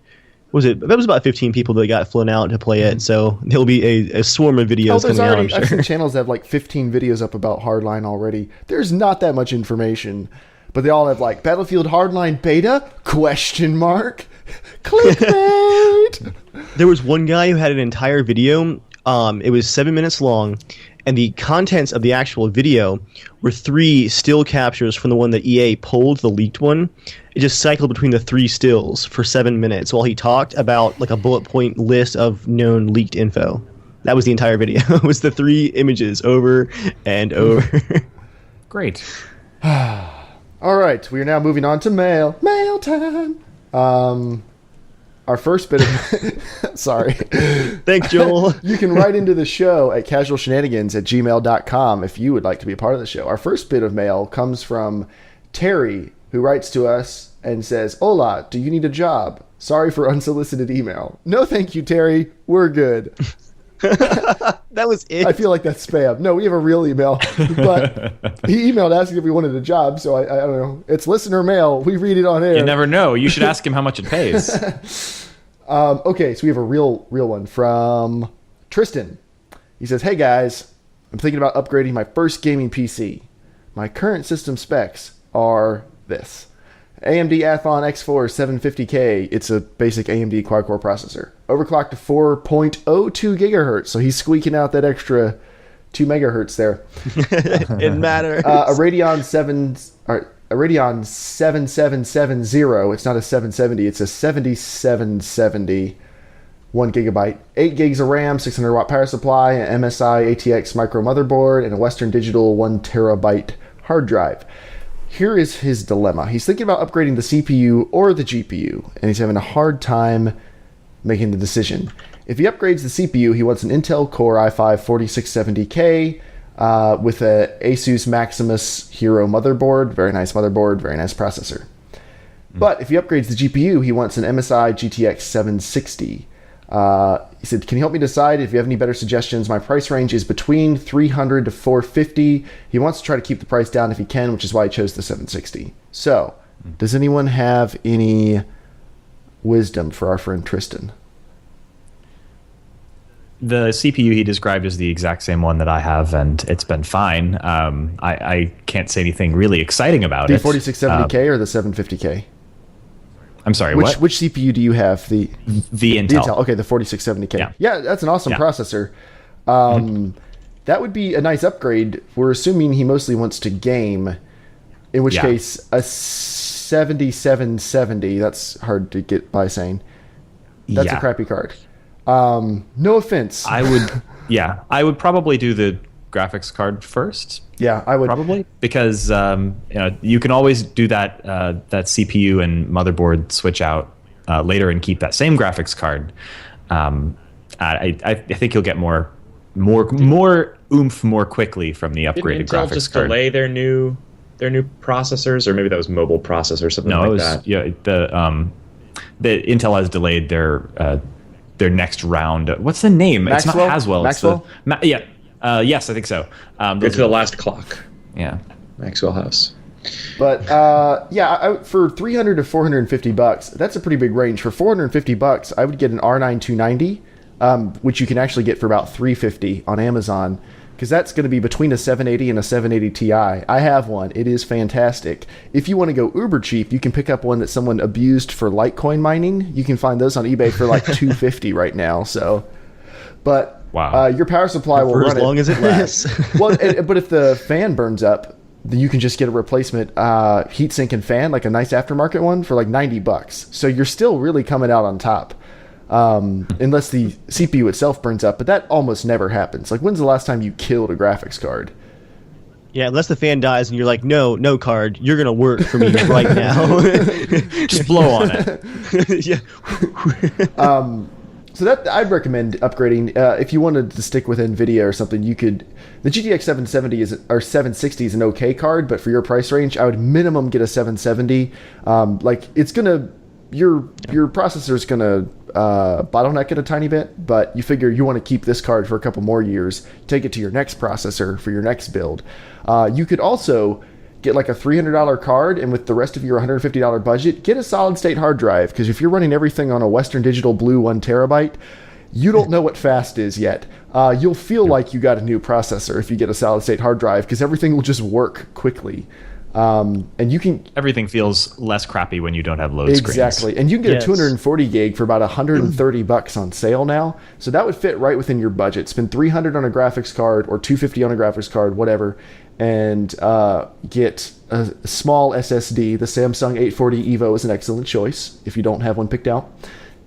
That was about 15 people that got flown out to play it, so there'll be a swarm of videos there's coming out, I'm already, I've sure. seen channels that have like 15 videos up about Hardline already. There's not that much information, but they all have like Battlefield Hardline beta ? Clickbait. There was one guy who had an entire video. It was 7 minutes long, and the contents of the actual video were 3 still captures from the one that EA pulled, the leaked one. It just cycled between the 3 stills for 7 minutes while he talked about like a bullet point list of known leaked info. That was the entire video. It was the 3 images over and over. Great. All right, we are now moving on to mail. Mail time. Our first bit of... Sorry. Thanks, Joel. You can write into the show at casualshenanigans@gmail.com if you would like to be a part of the show. Our first bit of mail comes from Terry, who writes to us and says, "Hola, do you need a job? Sorry for unsolicited email." No, thank you, Terry. We're good. That was it. I feel like that's spam. No, we have a real email. But he emailed asking if we wanted a job, so I don't know. It's listener mail. We read it on air. You never know. You should ask him how much it pays. Okay, so we have a real one from Tristan. He says, "Hey guys, I'm thinking about upgrading my first gaming PC. My current system specs are this. AMD Athlon X4 750K. It's a basic AMD quad-core processor. Overclocked to 4.02 gigahertz, so he's squeaking out that extra 2 megahertz there. It matters. A Radeon 7770. It's not a 770. It's a 7770. 1 gigabyte, 8 gigs of RAM, 600 watt power supply, an MSI ATX micro motherboard, and a Western Digital 1 terabyte hard drive. Here is his dilemma. He's thinking about upgrading the CPU or the GPU, and he's having a hard time making the decision. If he upgrades the CPU, he wants an Intel Core i5 4670K with a Asus Maximus Hero motherboard. Very nice motherboard, very nice processor. But if he upgrades the GPU, he wants an MSI GTX 760. He said, can you help me decide if you have any better suggestions? My price range is between $300 to $450. He wants to try to keep the price down if he can, which is why he chose the 760. So, does anyone have any wisdom for our friend Tristan? The CPU he described is the exact same one that I have, and it's been fine. I can't say anything really exciting about it. The 4670K or the 750K? I'm sorry, which what? Which CPU do you have? The Intel. Okay, the 4670K. Yeah, that's an awesome processor. That would be a nice upgrade. We're assuming he mostly wants to game, in which case a 7770, that's hard to get by saying. That's a crappy card. No offense. I would probably do the graphics card first. Yeah, I would probably, because you can always do that CPU and motherboard switch out later and keep that same graphics card. I think you'll get more oomph more quickly from the upgraded Didn't Intel graphics just card. delay their new processors, or maybe that was mobile processor, something that. Yeah, the Intel has delayed their next round. What's the name? Maxwell? It's not Haswell. Maxwell? Yes, I think so. It's the last clock. Yeah, Maxwell House. But for $300 to $450, that's a pretty big range. For $450, I would get an R9 290, which you can actually get for about $350 on Amazon, because that's going to be between a 780 and a 780 Ti. I have one. It is fantastic. If you want to go uber cheap, you can pick up one that someone abused for Litecoin mining. You can find those on eBay for like $250 right now. So, but wow, your power supply will for run as long as it lasts. Well, but if the fan burns up, then you can just get a replacement heatsink and fan, like a nice aftermarket one, for like $90. So you're still really coming out on top. Unless the CPU itself burns up, but that almost never happens. Like, when's the last time you killed a graphics card? Yeah, unless the fan dies and you're like, no card, you're gonna work for me right now. just blow on it. Yeah. So that I'd recommend upgrading. If you wanted to stick with NVIDIA or something, you could. The GTX 770 or 760 is an okay card, but for your price range, I would minimum get a 770. It's gonna your processor's gonna bottleneck it a tiny bit, but you figure you want to keep this card for a couple more years, take it to your next processor for your next build. You could also get like a $300 card, and with the rest of your $150 budget, get a solid state hard drive, because if you're running everything on a Western Digital Blue 1 terabyte, you don't know what fast is yet. You'll feel like you got a new processor if you get a solid state hard drive, because everything will just work quickly. And you can everything feels less crappy when you don't have load screens. Exactly, and you can get a 240 gig for about $130 on sale now. So that would fit right within your budget. Spend $300 on a graphics card or $250 on a graphics card, whatever, and get a small SSD. The Samsung 840 Evo is an excellent choice if you don't have one picked out.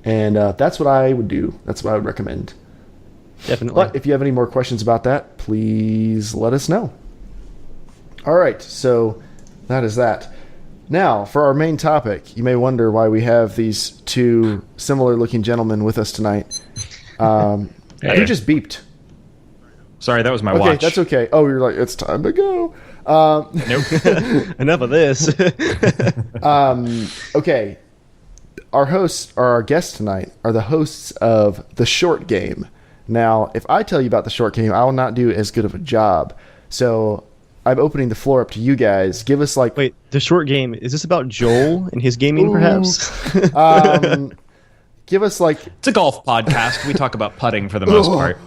And that's what I would do. That's what I would recommend. Definitely. But if you have any more questions about that, please let us know. All right, so that is that. Now, for our main topic, you may wonder why we have these two similar-looking gentlemen with us tonight. Who just beeped? Sorry, that was my Okay, watch. that's okay. Oh, you're like, it's time to go. Nope. Enough of this. Okay. Our guests tonight are the hosts of The Short Game. Now, if I tell you about The Short Game, I will not do as good of a job. So I'm opening the floor up to you guys. Give us like... Wait, The Short Game, is this about Joel and his gaming, perhaps? Give us like It's a golf podcast. We talk about putting for the most part.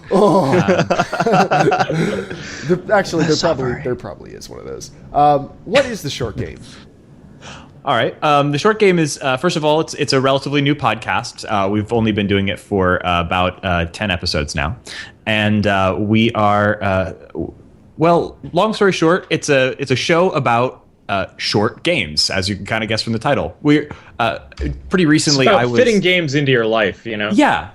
Actually, there probably is one of those. What is the short game? All right. The short game is first of all, it's a relatively new podcast. We've only been doing it for about 10 episodes now, and we are well. Long story short, it's a show about short games, as you can kind of guess from the title. We're pretty recently. It's about fitting games into your life, you know. Yeah.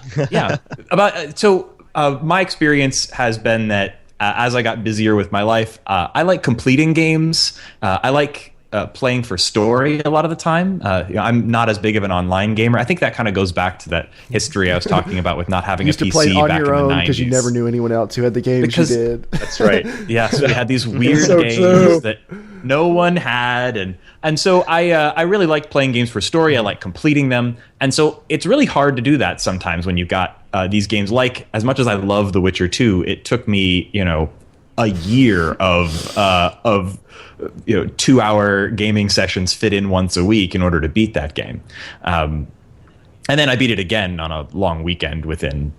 My experience has been that as I got busier with my life, I like completing games. I like playing for story a lot of the time. I'm not as big of an online gamer. I think that kind of goes back to that history I was talking about with not having a PC to play on back your in the own 90s. because you never knew anyone else who had the games you did. That's right. Yes, we had these weird So games true. that no one had, and so I really like playing games for story. I like completing them, and so it's really hard to do that sometimes when you've got these games. Like, as much as I love The Witcher 2, it took me a year of 2-hour gaming sessions fit in once a week in order to beat that game, and then I beat it again on a long weekend within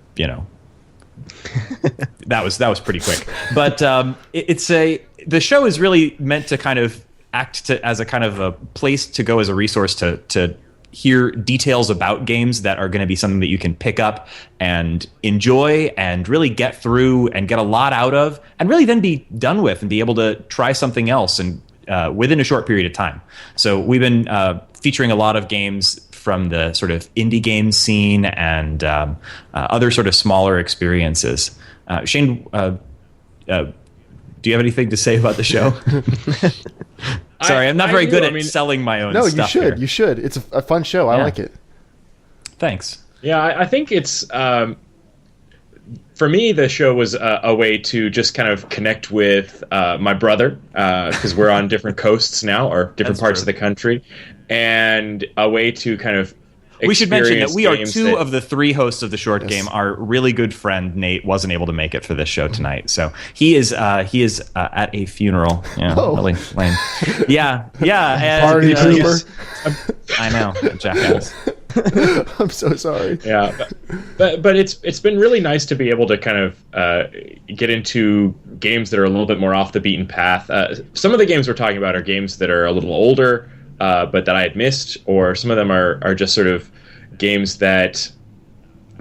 that was pretty quick. But the show is really meant to kind of act as a kind of a place to go as a resource to hear details about games that are going to be something that you can pick up and enjoy and really get through and get a lot out of, and really then be done with and be able to try something else and within a short period of time. So we've been featuring a lot of games from the sort of indie game scene and other sort of smaller experiences. Shane, do you have anything to say about the show? Sorry, I'm not very good at selling my own stuff. No, you should. Here. You should. It's a fun show. I like it. Thanks. Yeah, I think it's for me, the show was a way to just kind of connect with my brother, because we're on different coasts now, or different parts of the country, and a way to kind of we should mention that we are two that, of the three hosts of the short game. Our really good friend Nate wasn't able to make it for this show tonight, so he is at a funeral. Yeah, really lame. Yeah. Party pooper. I know, jackass. I'm so sorry. Yeah, but it's been really nice to be able to kind of get into games that are a little bit more off the beaten path. Some of the games we're talking about are games that are a little older, but that I had missed, or some of them are just sort of games that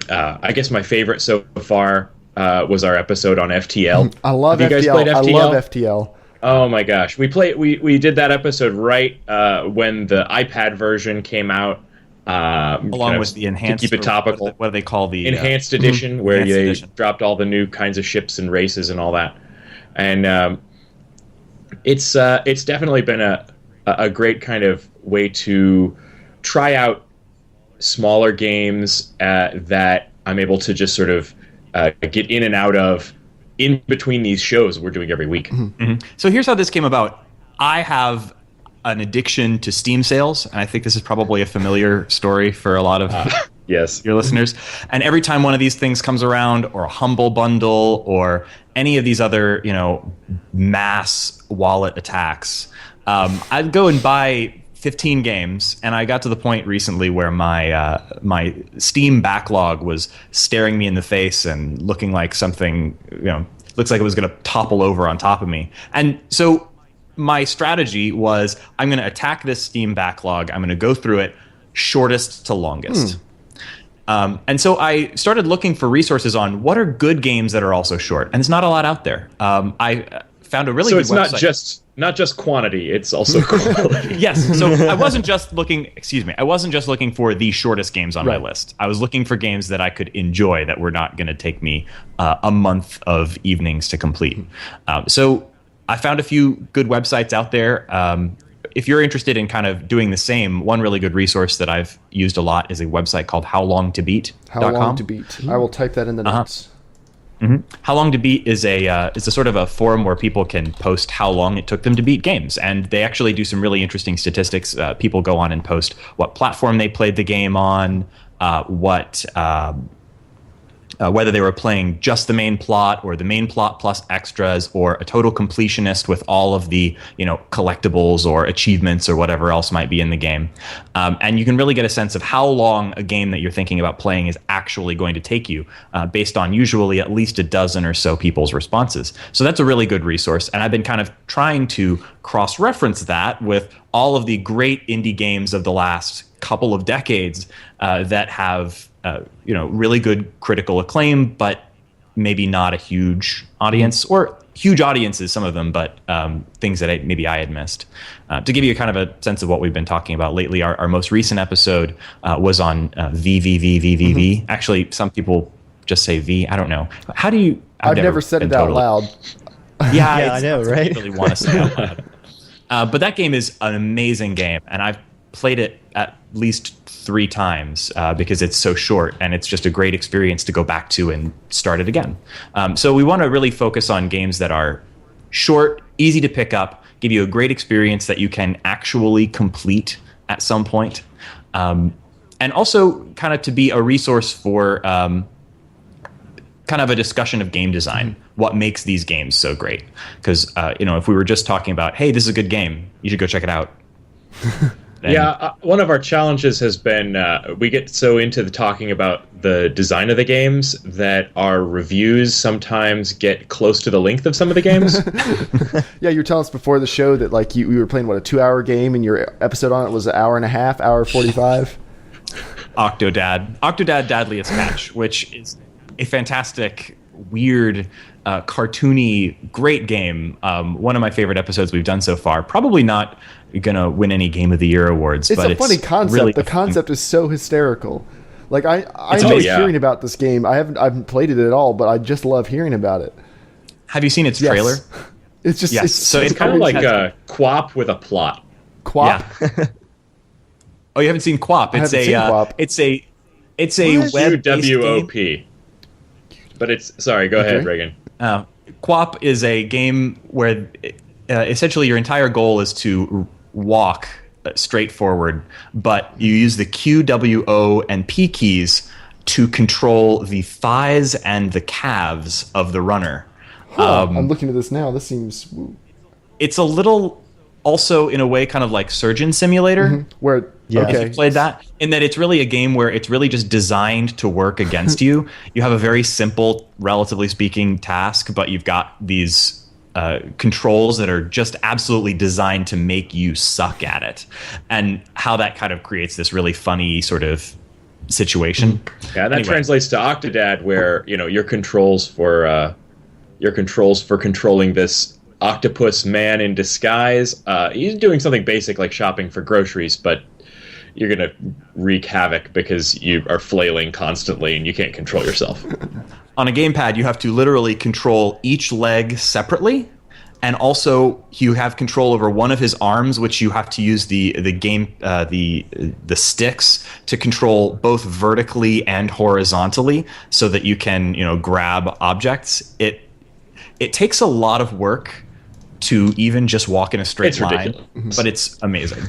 I guess my favorite so far was our episode on FTL. I love Have FTL. You guys played FTL? I love FTL. Oh my gosh, we did that episode right when the iPad version came out. Along with the enhanced, to keep it topical. What do they call the enhanced edition, where enhanced they edition. dropped all the new kinds of ships and races and all that. And it's definitely been a great kind of way to try out smaller games that I'm able to just sort of get in and out of in between these shows we're doing every week. Mm-hmm. So here's how this came about. I have an addiction to Steam sales, and I think this is probably a familiar story for a lot of yes, your listeners. And every time one of these things comes around, or a Humble Bundle, or any of these other, mass wallet attacks, I'd go and buy 15 games, and I got to the point recently where my Steam backlog was staring me in the face and looking like something, looks like it was going to topple over on top of me. And so my strategy was, I'm going to attack this Steam backlog. I'm going to go through it shortest to longest. And so I started looking for resources on what are good games that are also short, and there's not a lot out there. I found a really good website. So it's not just quantity; it's also quality. Yes. So I wasn't just looking. I wasn't just looking for the shortest games on my list. I was looking for games that I could enjoy that were not going to take me a month of evenings to complete. So I found a few good websites out there. If you're interested in kind of doing the same, one really good resource that I've used a lot is a website called howlongtobeat.com. How Long to Beat. I will type that in the notes. How Long to Beat is a sort of a forum where people can post how long it took them to beat games, and they actually do some really interesting statistics. People go on and post what platform they played the game on, what whether they were playing just the main plot or the main plot plus extras or a total completionist with all of the collectibles or achievements or whatever else might be in the game. And you can really get a sense of how long a game that you're thinking about playing is actually going to take you based on usually at least a dozen or so people's responses. So that's a really good resource. And I've been kind of trying to cross-reference that with all of the great indie games of the last couple of decades that have really good critical acclaim, but maybe not a huge audience, or huge audiences, some of them, but things that maybe I had missed. To give you kind of a sense of what we've been talking about lately, our most recent episode was on VVVVVV. Actually, some people just say V. I don't know. How do you? I've never said it out loud. Yeah, I know, right? I really want to say out loud. But that game is an amazing game, and I've played it at least 3 times because it's so short, and it's just a great experience to go back to and start it again. So we want to really focus on games that are short, easy to pick up, give you a great experience that you can actually complete at some point, and also kind of to be a resource for kind of a discussion of game design. What makes these games so great? Because if we were just talking about, hey, this is a good game, you should go check it out. One of our challenges has been we get so into the talking about the design of the games that our reviews sometimes get close to the length of some of the games. Yeah, you were telling us before the show that we were playing a 2-hour game, and your episode on it was an hour and a half, hour 45. Octodad Dadliest Catch, which is a fantastic, weird, cartoony, great game. One of my favorite episodes we've done so far. Probably not gonna win any Game of the Year awards, but it's a funny concept. Really the concept is so hysterical. Like I enjoy hearing about this game. I haven't played it at all, but I just love hearing about it. Have you seen its trailer? It's just it's kind of like a QWOP with a plot. QWOP. Yeah. Oh, you haven't seen QWOP? It's It's a web-based QWOP. game. But it's go ahead, Reagan. QWOP is a game where essentially your entire goal is to walk straight forward, but you use the Q, W, O, and P keys to control the thighs and the calves of the runner. I'm looking at this now. This seems... It's a little, also in a way, kind of like Surgeon Simulator. Where if you played that, in that it's really a game where it's really just designed to work against you. You have a very simple, relatively speaking, task, but you've got these controls that are just absolutely designed to make you suck at it, and how that kind of creates this really funny sort of situation. Yeah, that translates to Octodad, where your controls for controlling this octopus man in disguise. He's doing something basic like shopping for groceries, but you're gonna wreak havoc because you are flailing constantly and you can't control yourself. On a gamepad, you have to literally control each leg separately, and also you have control over one of his arms, which you have to use the sticks to control both vertically and horizontally, so that you can grab objects. It takes a lot of work to even just walk in a straight line, but it's amazing.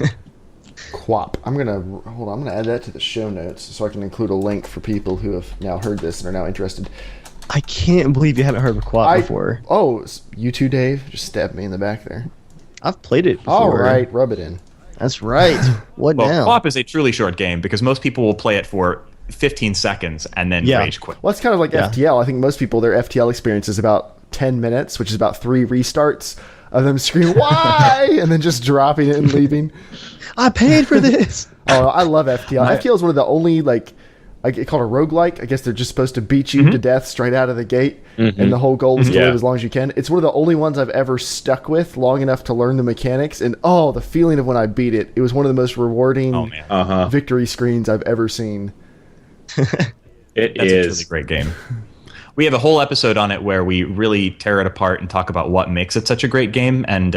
QWOP. I'm gonna add that to the show notes so I can include a link for people who have now heard this and are now interested. I can't believe you haven't heard of QWOP before. Oh, you too, Dave? Just stabbed me in the back there. I've played it before. All right, rub it in. That's right. What now? QWOP is a truly short game because most people will play it for 15 seconds and then rage quit. Well, it's kind of like FTL. I think most people, their FTL experience is about 10 minutes, which is about 3 restarts of them screaming, "Why?" and then just dropping it and leaving. I paid for this. Oh, I love FTL. FTL is one of the only, I get called a roguelike. I guess they're just supposed to beat you to death straight out of the gate, and the whole goal is to live as long as you can. It's one of the only ones I've ever stuck with long enough to learn the mechanics, and the feeling of when I beat it. It was one of the most rewarding victory screens I've ever seen. That's a truly great game. We have a whole episode on it where we really tear it apart and talk about what makes it such a great game, and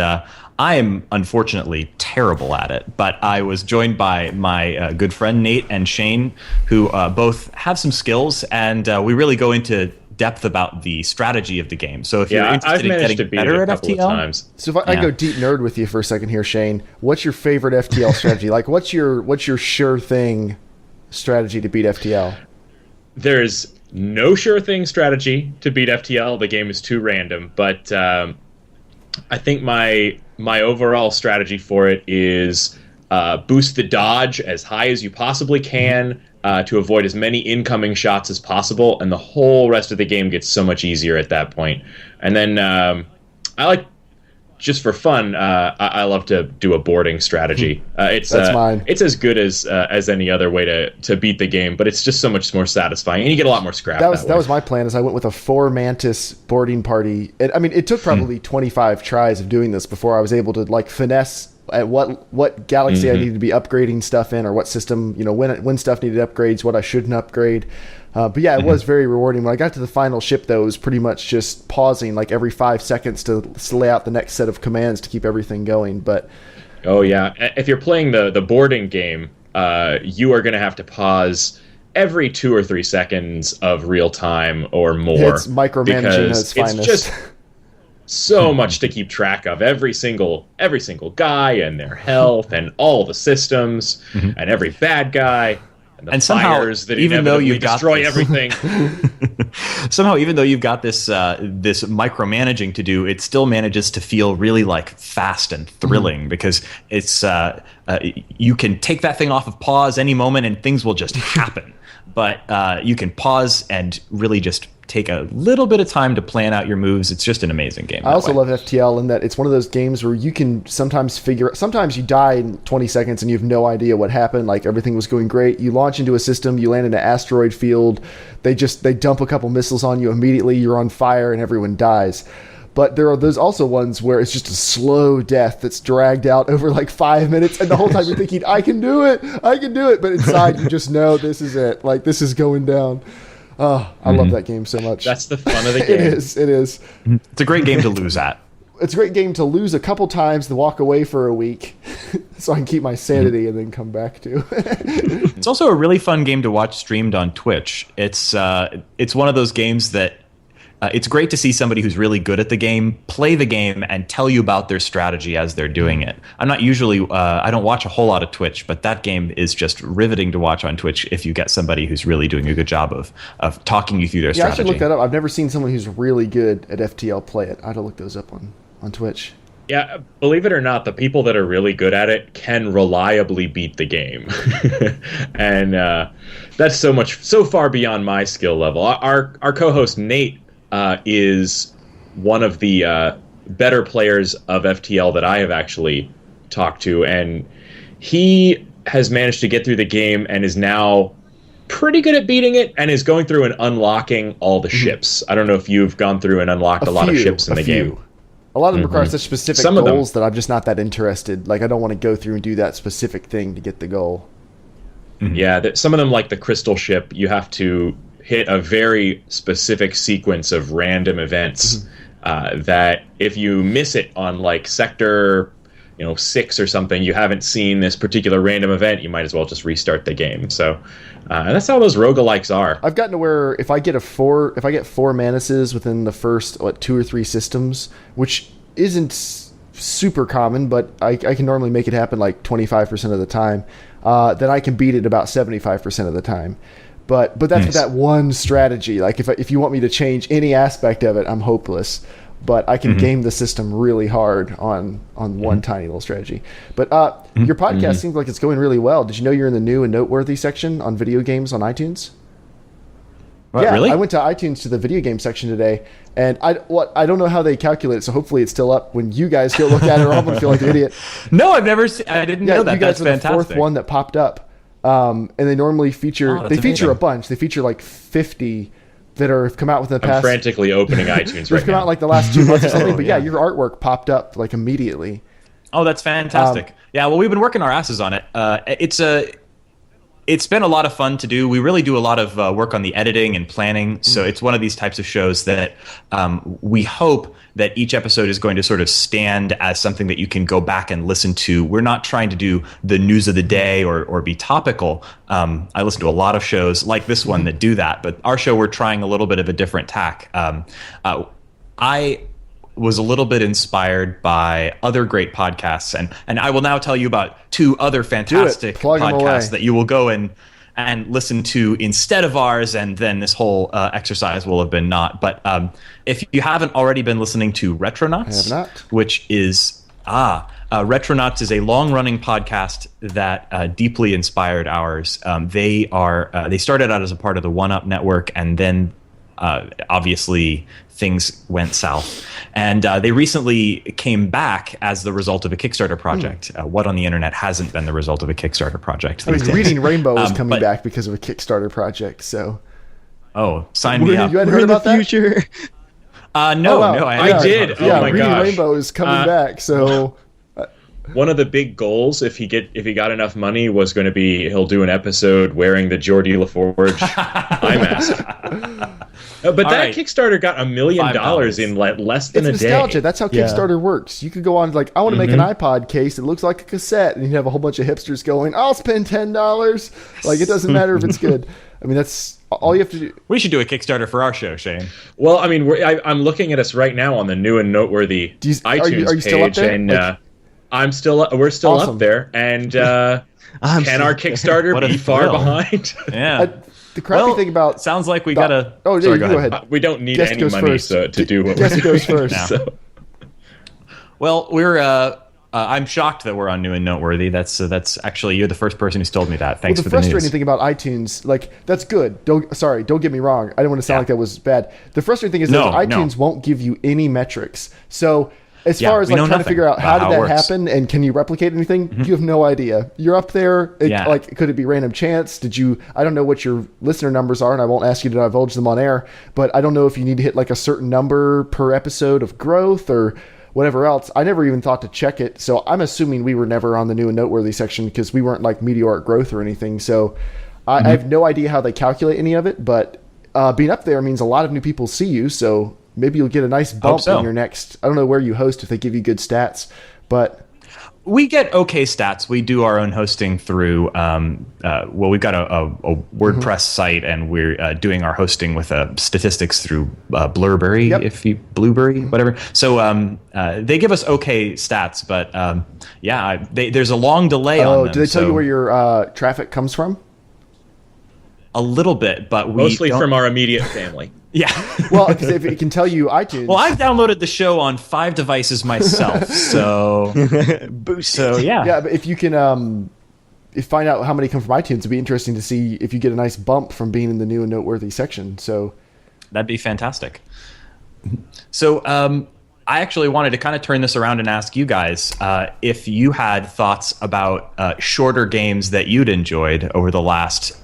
I am unfortunately terrible at it, but I was joined by my good friend Nate and Shane, who both have some skills, and we really go into depth about the strategy of the game. So if you're interested in getting better at FTL, so if I go deep nerd with you for a second here, Shane, what's your favorite FTL strategy? Like, what's your sure thing strategy to beat FTL? There's no sure thing strategy to beat FTL. The game is too random, but I think my overall strategy for it is boost the dodge as high as you possibly can to avoid as many incoming shots as possible, and the whole rest of the game gets so much easier at that point. And then I like, just for fun, I love to do a boarding strategy. That's mine. It's as good as any other way to beat the game, but it's just so much more satisfying, and you get a lot more scrap. That was my plan. Is I went with a 4 Mantis boarding party. It took probably 25 tries of doing this before I was able to like finesse at what galaxy I needed to be upgrading stuff in, or what system, when stuff needed upgrades, what I shouldn't upgrade. But yeah, it was very rewarding. When I got to the final ship, though, it was pretty much just pausing like every 5 seconds to lay out the next set of commands to keep everything going. But oh yeah, if you're playing the boarding game, you are going to have to pause every 2 or 3 seconds of real time or more. It's micromanaging at its finest. It's just so much to keep track of. Every single guy and their health and all the systems and every bad guy. And somehow, that even though you've got destroy everything, somehow, even though you've got this this micromanaging to do, it still manages to feel really like fast and thrilling because it's you can take that thing off of pause any moment and things will just happen. But you can pause and really just take a little bit of time to plan out your moves. It's just an amazing game. I also love FTL in that it's one of those games where you can sometimes sometimes you die in 20 seconds and you have no idea what happened. Like everything was going great. You launch into a system, you land in an asteroid field. They dump a couple missiles on you immediately. You're on fire and everyone dies. But there are those also ones where it's just a slow death that's dragged out over like 5 minutes, and the whole time you're thinking, I can do it. But inside you just know this is it. Like this is going down. Oh, I love that game so much. That's the fun of the game. It is. It's a great game to lose at. It's a great game to lose a couple times, to walk away for a week, so I can keep my sanity and then come back to. It's also a really fun game to watch streamed on Twitch. It's one of those games that it's great to see somebody who's really good at the game play the game and tell you about their strategy as they're doing it. I'm not usually I don't watch a whole lot of Twitch, but that game is just riveting to watch on Twitch if you get somebody who's really doing a good job of talking you through their strategy. Yeah, I should look that up. I've never seen someone who's really good at FTL play it. I had to look those up on Twitch. Yeah, believe it or not, the people that are really good at it can reliably beat the game. And that's so far beyond my skill level. Our co-host Nate is one of the better players of FTL that I have actually talked to, and he has managed to get through the game and is now pretty good at beating it and is going through and unlocking all the ships. I don't know if you've gone through and unlocked a lot of ships in the game. A lot of them require such specific goals that I'm just not that interested. Like, I don't want to go through and do that specific thing to get the goal. Yeah, some of them, like the crystal ship, you have to hit a very specific sequence of random events that if you miss it on like sector 6 or something, you haven't seen this particular random event, you might as well just restart the game. So that's how those roguelikes are. I've gotten to where if I get 4 Manuses within the first 2 or 3 systems, which isn't super common, but I can normally make it happen like 25% of the time, then I can beat it about 75% of the time. But that's with that one strategy. Like if you want me to change any aspect of it, I'm hopeless. But I can game the system really hard on one tiny little strategy. But your podcast seems like it's going really well. Did you know you're in the new and noteworthy section on video games on iTunes? What, yeah, really? I went to iTunes to the video game section today, and I don't know how they calculate it. So hopefully it's still up when you guys go look at it, or I'm gonna feel like an idiot. No, I didn't know that. You guys That's are fantastic. the 4th one that popped up. And they normally feature feature a bunch. They feature like 50 that have come out within the past. I'm frantically opening iTunes right now. Come out like the last 2 months or something. But yeah, your artwork popped up like immediately. Oh, that's fantastic. Yeah, well, we've been working our asses on it. It's been a lot of fun to do. We really do a lot of work on the editing and planning. So it's one of these types of shows that we hope that each episode is going to sort of stand as something that you can go back and listen to. We're not trying to do the news of the day or be topical. I listen to a lot of shows like this one that do that. But our show, we're trying a little bit of a different tack. I was a little bit inspired by other great podcasts, and I will now tell you about 2 other fantastic podcasts that you will go and and listen to instead of ours, and then this whole exercise will have been not. But if you haven't already been listening to Retronauts, I have not. which is Retronauts is a long-running podcast that deeply inspired ours. They started out as a part of the 1UP network, and then obviously things went south. And they recently came back as the result of a Kickstarter project. What on the internet hasn't been the result of a Kickstarter project? I mean, these days? Reading Rainbow is coming back because of a Kickstarter project. So, sign me up. You hadn't We're heard in the about that? future. No, wow. no, I did. Yeah, Oh my Reading gosh. Rainbow is coming back. So, One of the big goals, if he got enough money, was going to be he'll do an episode wearing the Geordie LaForge eye mask. But that right. Kickstarter got $1 million in less than it's a nostalgia. day. That's how Yeah. Kickstarter works. You could go on like, I want to make an iPod case. It looks like a cassette, and you have a whole bunch of hipsters going, "I'll spend $10." Like, it doesn't matter if it's good. I mean, that's all you have to do. We should do a Kickstarter for our show, Shane. Well, I mean, I'm looking at us right now on the new and noteworthy iTunes are you still up page, there? and Like, we're still Awesome. up there. And can our Kickstarter What a be far thrill. behind? Yeah. The crappy thing about sounds like we gotta. oh, sorry, yeah, go go ahead. ahead. We don't need Guest any goes money first. to do what Guest we're goes doing. first. So. Well, I'm shocked that we're on New and Noteworthy. That's actually, you're the first person who's told me that. Thanks the for the news. frustrating thing about iTunes, like, that's good. Don't get me wrong. I don't want to sound like that was bad. The frustrating thing is that iTunes won't give you any metrics. So as far as we like know trying to nothing figure out how about did how that it works. happen and can you replicate anything, you have no idea. You're up there. Like, could it be random chance? I don't know what your listener numbers are, and I won't ask you to divulge them on air, but I don't know if you need to hit like a certain number per episode of growth or whatever else. I never even thought to check it. So I'm assuming we were never on the new and noteworthy section because we weren't like meteoric growth or anything. So I have no idea how they calculate any of it, but being up there means a lot of new people see you. So maybe you'll get a nice bump in your next, I don't know where you host if they give you good stats, but we get okay stats. We do our own hosting through, we've got a WordPress site, and we're doing our hosting with statistics through Blurberry, Blueberry, whatever. So they give us okay stats, but there's a long delay on them. Do they tell you where your traffic comes from? A little bit, but we Mostly don't... from our immediate family. Yeah. Well, because if it can tell you iTunes. Well, I've downloaded the show on 5 devices myself, so boost. So yeah. Yeah, but if you can find out how many come from iTunes, it'd be interesting to see if you get a nice bump from being in the new and noteworthy section. So that'd be fantastic. So I actually wanted to kind of turn this around and ask you guys if you had thoughts about shorter games that you'd enjoyed over the last,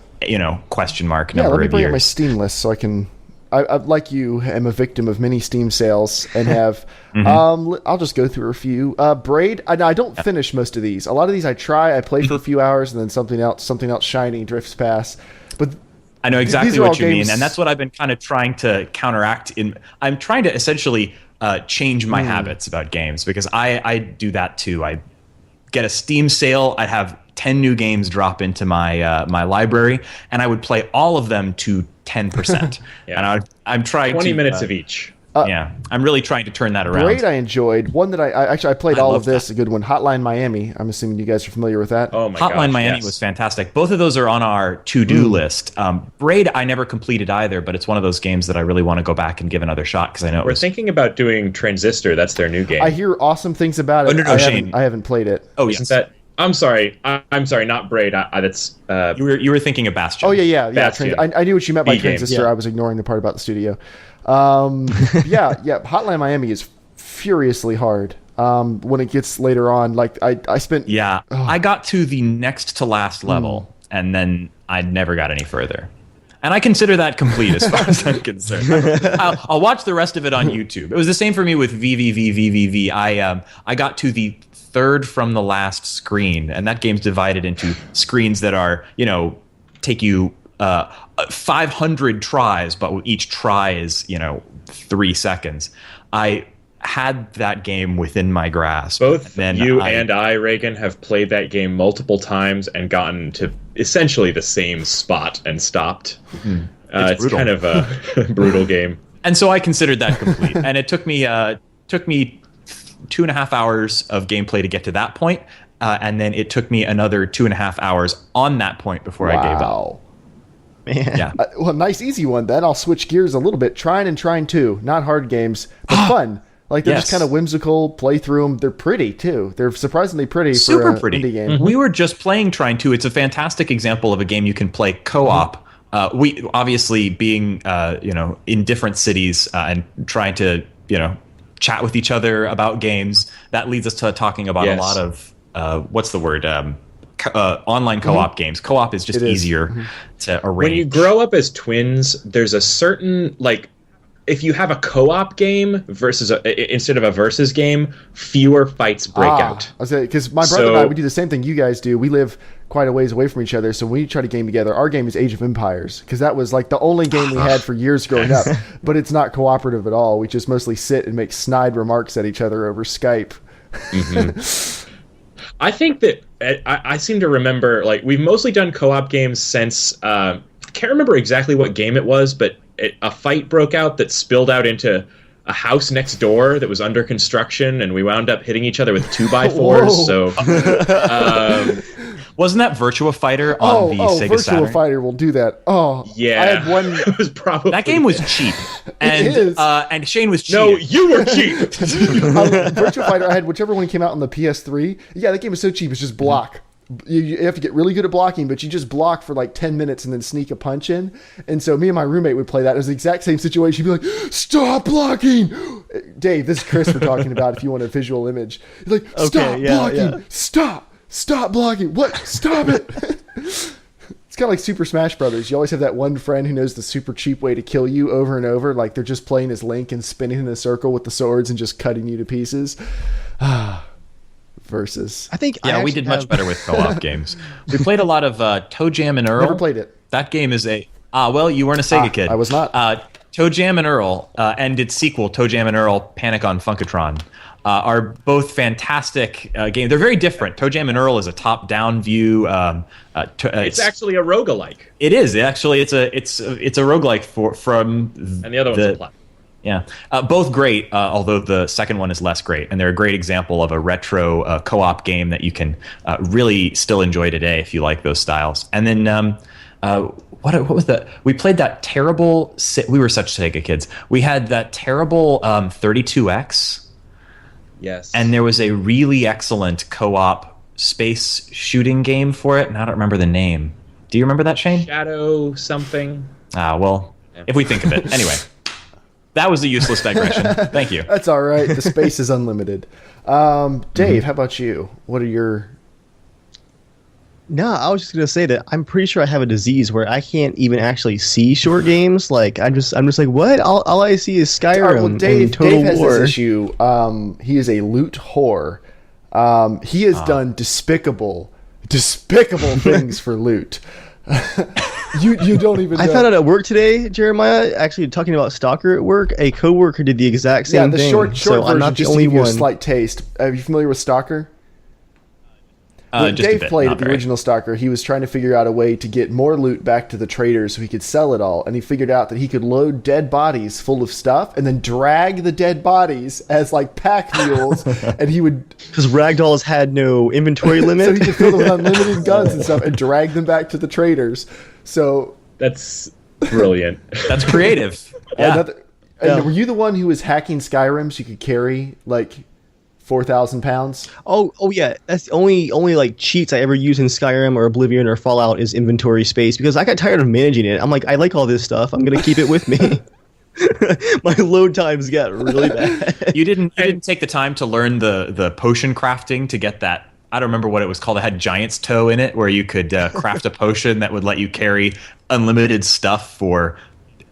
question mark number of years. Yeah, let me bring up my Steam list so I can. I like you, am a victim of many Steam sales and have. I'll just go through a few. Braid. I don't finish most of these. A lot of these I try. I play for a few hours and then something else shiny drifts past. But I know exactly these are all what you games- mean, and that's what I've been kind of trying to counteract. I'm trying to essentially change my habits about games, because I do that too. I get a Steam sale. I'd have 10 new games drop into my my library, and I would play all of them to 10%. And I'm trying 20 to, minutes of each. I'm really trying to turn that around. Braid I enjoyed. One that I played all love of this. that. A good one. Hotline Miami. I'm assuming you guys are familiar with that. Oh my gosh, Hotline Miami was fantastic. Both of those are on our to-do list. Braid I never completed either, but it's one of those games that I really want to go back and give another shot, because I know We're thinking about doing Transistor. That's their new game. I hear awesome things about it. Oh, no, Shane. I haven't played it. Oh, Isn't that? I'm sorry. I'm sorry. Not Braid. That's. You were thinking of Bastion. Oh yeah. Bastion. I knew what you meant by B-game. Transistor. I was ignoring the part about the studio. Hotline Miami is furiously hard. When it gets later on, like I spent. Yeah, I got to the next to last level, and then I never got any further. And I consider that complete as far as I'm concerned. I'll watch the rest of it on YouTube. It was the same for me with VVVVVV. I got to the third from the last screen, and that game's divided into screens that are, take you 500 tries, but each try is, 3 seconds. I had that game within my grasp. Both you and I, Reagan, have played that game multiple times and gotten to essentially the same spot and stopped. It's kind of a brutal game. And so I considered that complete. And it took me 2.5 hours of gameplay to get to that point. and then it took me another 2.5 hours on that point before I gave up. Man. Yeah. Well, nice easy one. Then I'll switch gears a little bit. Trine 2, not hard games, but fun. Like they're just kind of whimsical. Play through them. They're pretty too. They're surprisingly pretty Super for an pretty. indie game. We were just playing Trine 2. It's a fantastic example of a game you can play co-op. We obviously being in different cities and trying to chat with each other about games. That leads us to talking about a lot of what's the word. Online co-op games. Co-op is just easier to arrange. When you grow up as twins, there's a certain if you have a co-op game versus instead of a versus game, fewer fights break out. I was because my brother and I, we do the same thing you guys do. We live quite a ways away from each other, so when we try to game together, our game is Age of Empires, because that was like the only game we had for years growing up. But it's not cooperative at all. We just mostly sit and make snide remarks at each other over Skype. I think that I seem to remember we've mostly done co-op games since I can't remember exactly what game it was, but a fight broke out that spilled out into a house next door that was under construction, and we wound up hitting each other with 2x4s. So wasn't that Virtua Fighter on the Sega Virtua Saturn? Fighter will do that. Oh yeah, I had one. It was probably that game was cheap, and Shane was cheap. No, you were cheap. Virtua Fighter, I had whichever one came out on the PS3. Yeah, that game is so cheap. It's just block. You have to get really good at blocking, but you just block for 10 minutes and then sneak a punch in. And so me and my roommate would play that. It was the exact same situation. He'd be like, stop blocking! Dave, this is Chris we're talking about if you want a visual image. He's like, stop blocking! Yeah. Stop blocking! What? Stop it! It's kind of like Super Smash Brothers. You always have that one friend who knows the super cheap way to kill you over and over. Like they're just playing as Link and spinning in a circle with the swords and just cutting you to pieces. Versus. I think we did much better with co-op games. We played a lot of Toe Jam and Earl. Never played it. That game is you weren't a Sega kid. I was not. Toe Jam and Earl and its sequel, Toe Jam and Earl Panic on Funkatron, are both fantastic games. They're very different. Toe Jam and Earl is a top-down view. It's actually a roguelike. It is. Actually, it's a roguelike and the other one's a platform. Yeah, both great, although the second one is less great. And they're a great example of a retro co-op game that you can really still enjoy today if you like those styles. And then what was that? We played that terrible... We were such Sega kids. We had that terrible 32X. Yes. And there was a really excellent co-op space shooting game for it, and I don't remember the name. Do you remember that, Shane? Shadow something. If we think of it. Anyway. That was a useless digression. Thank you. That's all right. The space is unlimited. Dave, how about you? What are your... No, I was just gonna say that I'm pretty sure I have a disease where I can't even actually see short games. I'm just like, what? All I see is Skyrim and Total Dave War. has this issue. He is a loot whore. He has done despicable things for loot. You don't even know. I found out at work today, Jeremiah, actually talking about Stalker at work, a coworker did the exact same thing. Short so version, I'm not the just only to give you one. a slight taste. Are you familiar with Stalker? When Just a Dave bit, played not at the very. original Stalker, he was trying to figure out a way to get more loot back to the traders so he could sell it all. And he figured out that he could load dead bodies full of stuff and then drag the dead bodies as pack mules. And he would... Because ragdolls had no inventory limit. So he could fill them with unlimited guns and stuff and drag them back to the traders. So... That's brilliant. That's creative. Yeah. And were you the one who was hacking Skyrim so you could carry 4,000 pounds? Oh yeah, that's the only cheats I ever use in Skyrim or Oblivion or Fallout is inventory space, because I got tired of managing it. I'm like, I like all this stuff. I'm gonna keep it with me. My load times got really bad. You didn't take the time to learn the potion crafting to get that. I don't remember what it was called. It had giant's toe in it, where you could craft a potion that would let you carry unlimited stuff for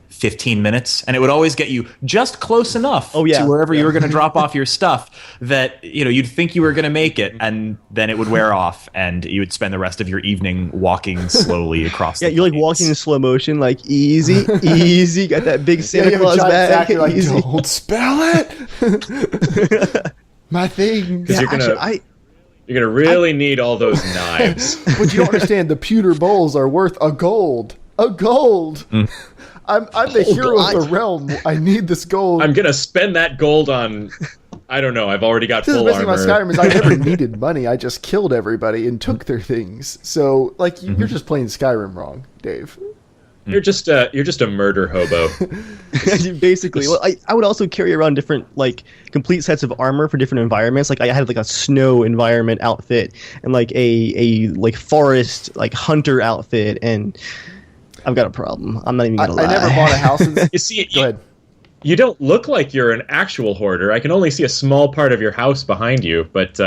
15 minutes, and it would always get you just close enough to wherever you were going to drop off your stuff that you'd think you were going to make it, and then it would wear off, and you would spend the rest of your evening walking slowly across. Yeah, you're walking in slow motion, easy, easy. Got that big Santa Claus bag. You're Easy. don't spell it. My thing. Because you're gonna really need all those knives. But you don't understand. The pewter bowls are worth a gold. A gold. I'm the hero of the realm. I need this gold. I'm gonna spend that gold on I don't know. I've already got The full best thing armor. about Skyrim is I never needed money. I just killed everybody and took their things. So, like, you're just playing Skyrim wrong, Dave. You're just a murder hobo. Basically, well, I would also carry around different like complete sets of armor for different environments. Like I had like a snow environment outfit and like a like forest like hunter outfit, and I've got a problem. I'm not even gonna lie. I never bought a house. You see, Go ahead. You don't look like you're an actual hoarder. I can only see a small part of your house behind you, but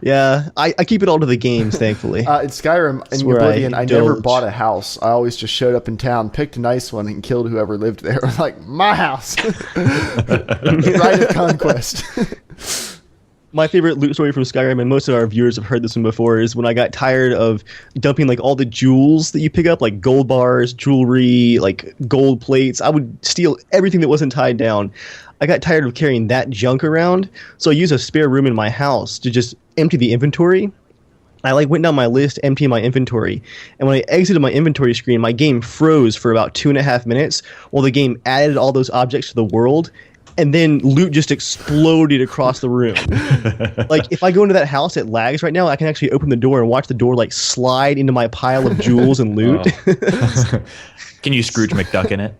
yeah, I keep it all to the games, thankfully. In Skyrim and where I Oblivion, I never indulge. bought a house. I always just showed up in town, picked a nice one, and killed whoever lived there. Like, my house. Right of conquest. My favorite loot story from Skyrim, and most of our viewers have heard this one before, is when I got tired of dumping like all the jewels that you pick up, like gold bars, jewelry, like gold plates. I would steal everything that wasn't tied down. I got tired of carrying that junk around, so I used a spare room in my house to just empty the inventory. I like went down my list, emptying my inventory, and when I exited my inventory screen, my game froze for about 2.5 minutes while the game added all those objects to the world. And then loot just exploded across the room. Like, if I go into that house, it lags right now. I can actually open the door and watch the door, like, slide into my pile of jewels and loot. Oh. Can you Scrooge McDuck in it?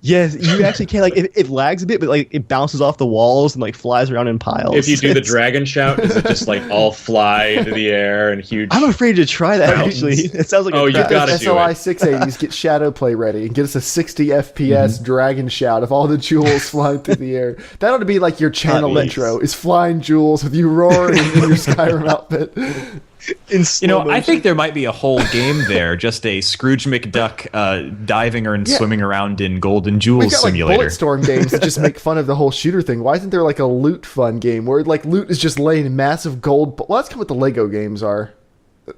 Yes, you actually can. Like, it lags a bit, but, like, it bounces off the walls and, like, flies around in piles. if you do the dragon shout, does it just like all fly into the air and huge? I'm afraid to try that, Mountains. actually. It sounds like Oh, a you trap. gotta do SOI it. 680s, get Shadowplay ready and get us a 60 FPS dragon shout of all the jewels flying through the air. That ought to be like your channel Nice. intro, is flying jewels with you roaring in your Skyrim outfit. In slow You know, I motion. think there might be a whole game there, just a Scrooge McDuck diving and swimming around in gold and We've jewels got like simulator. Bulletstorm games that just make fun of the whole shooter thing. Why isn't there like a loot fun game where like loot is just laying massive gold? Well, that's kind of what the Lego games are.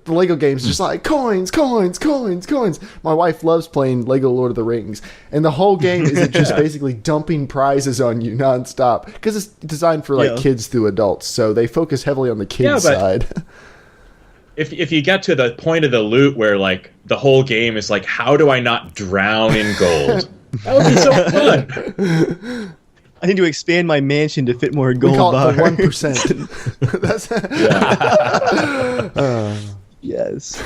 The Lego games just like coins, coins, coins, coins. My wife loves playing Lego Lord of the Rings, and the whole game is just basically dumping prizes on you nonstop because it's designed for like kids through adults, so they focus heavily on the kids but- side. If you get to the point of the loot where like the whole game is like, how do I not drown in gold? That would be so fun. I need to expand my mansion to fit more We gold call it the bars. 1%. That's Yes.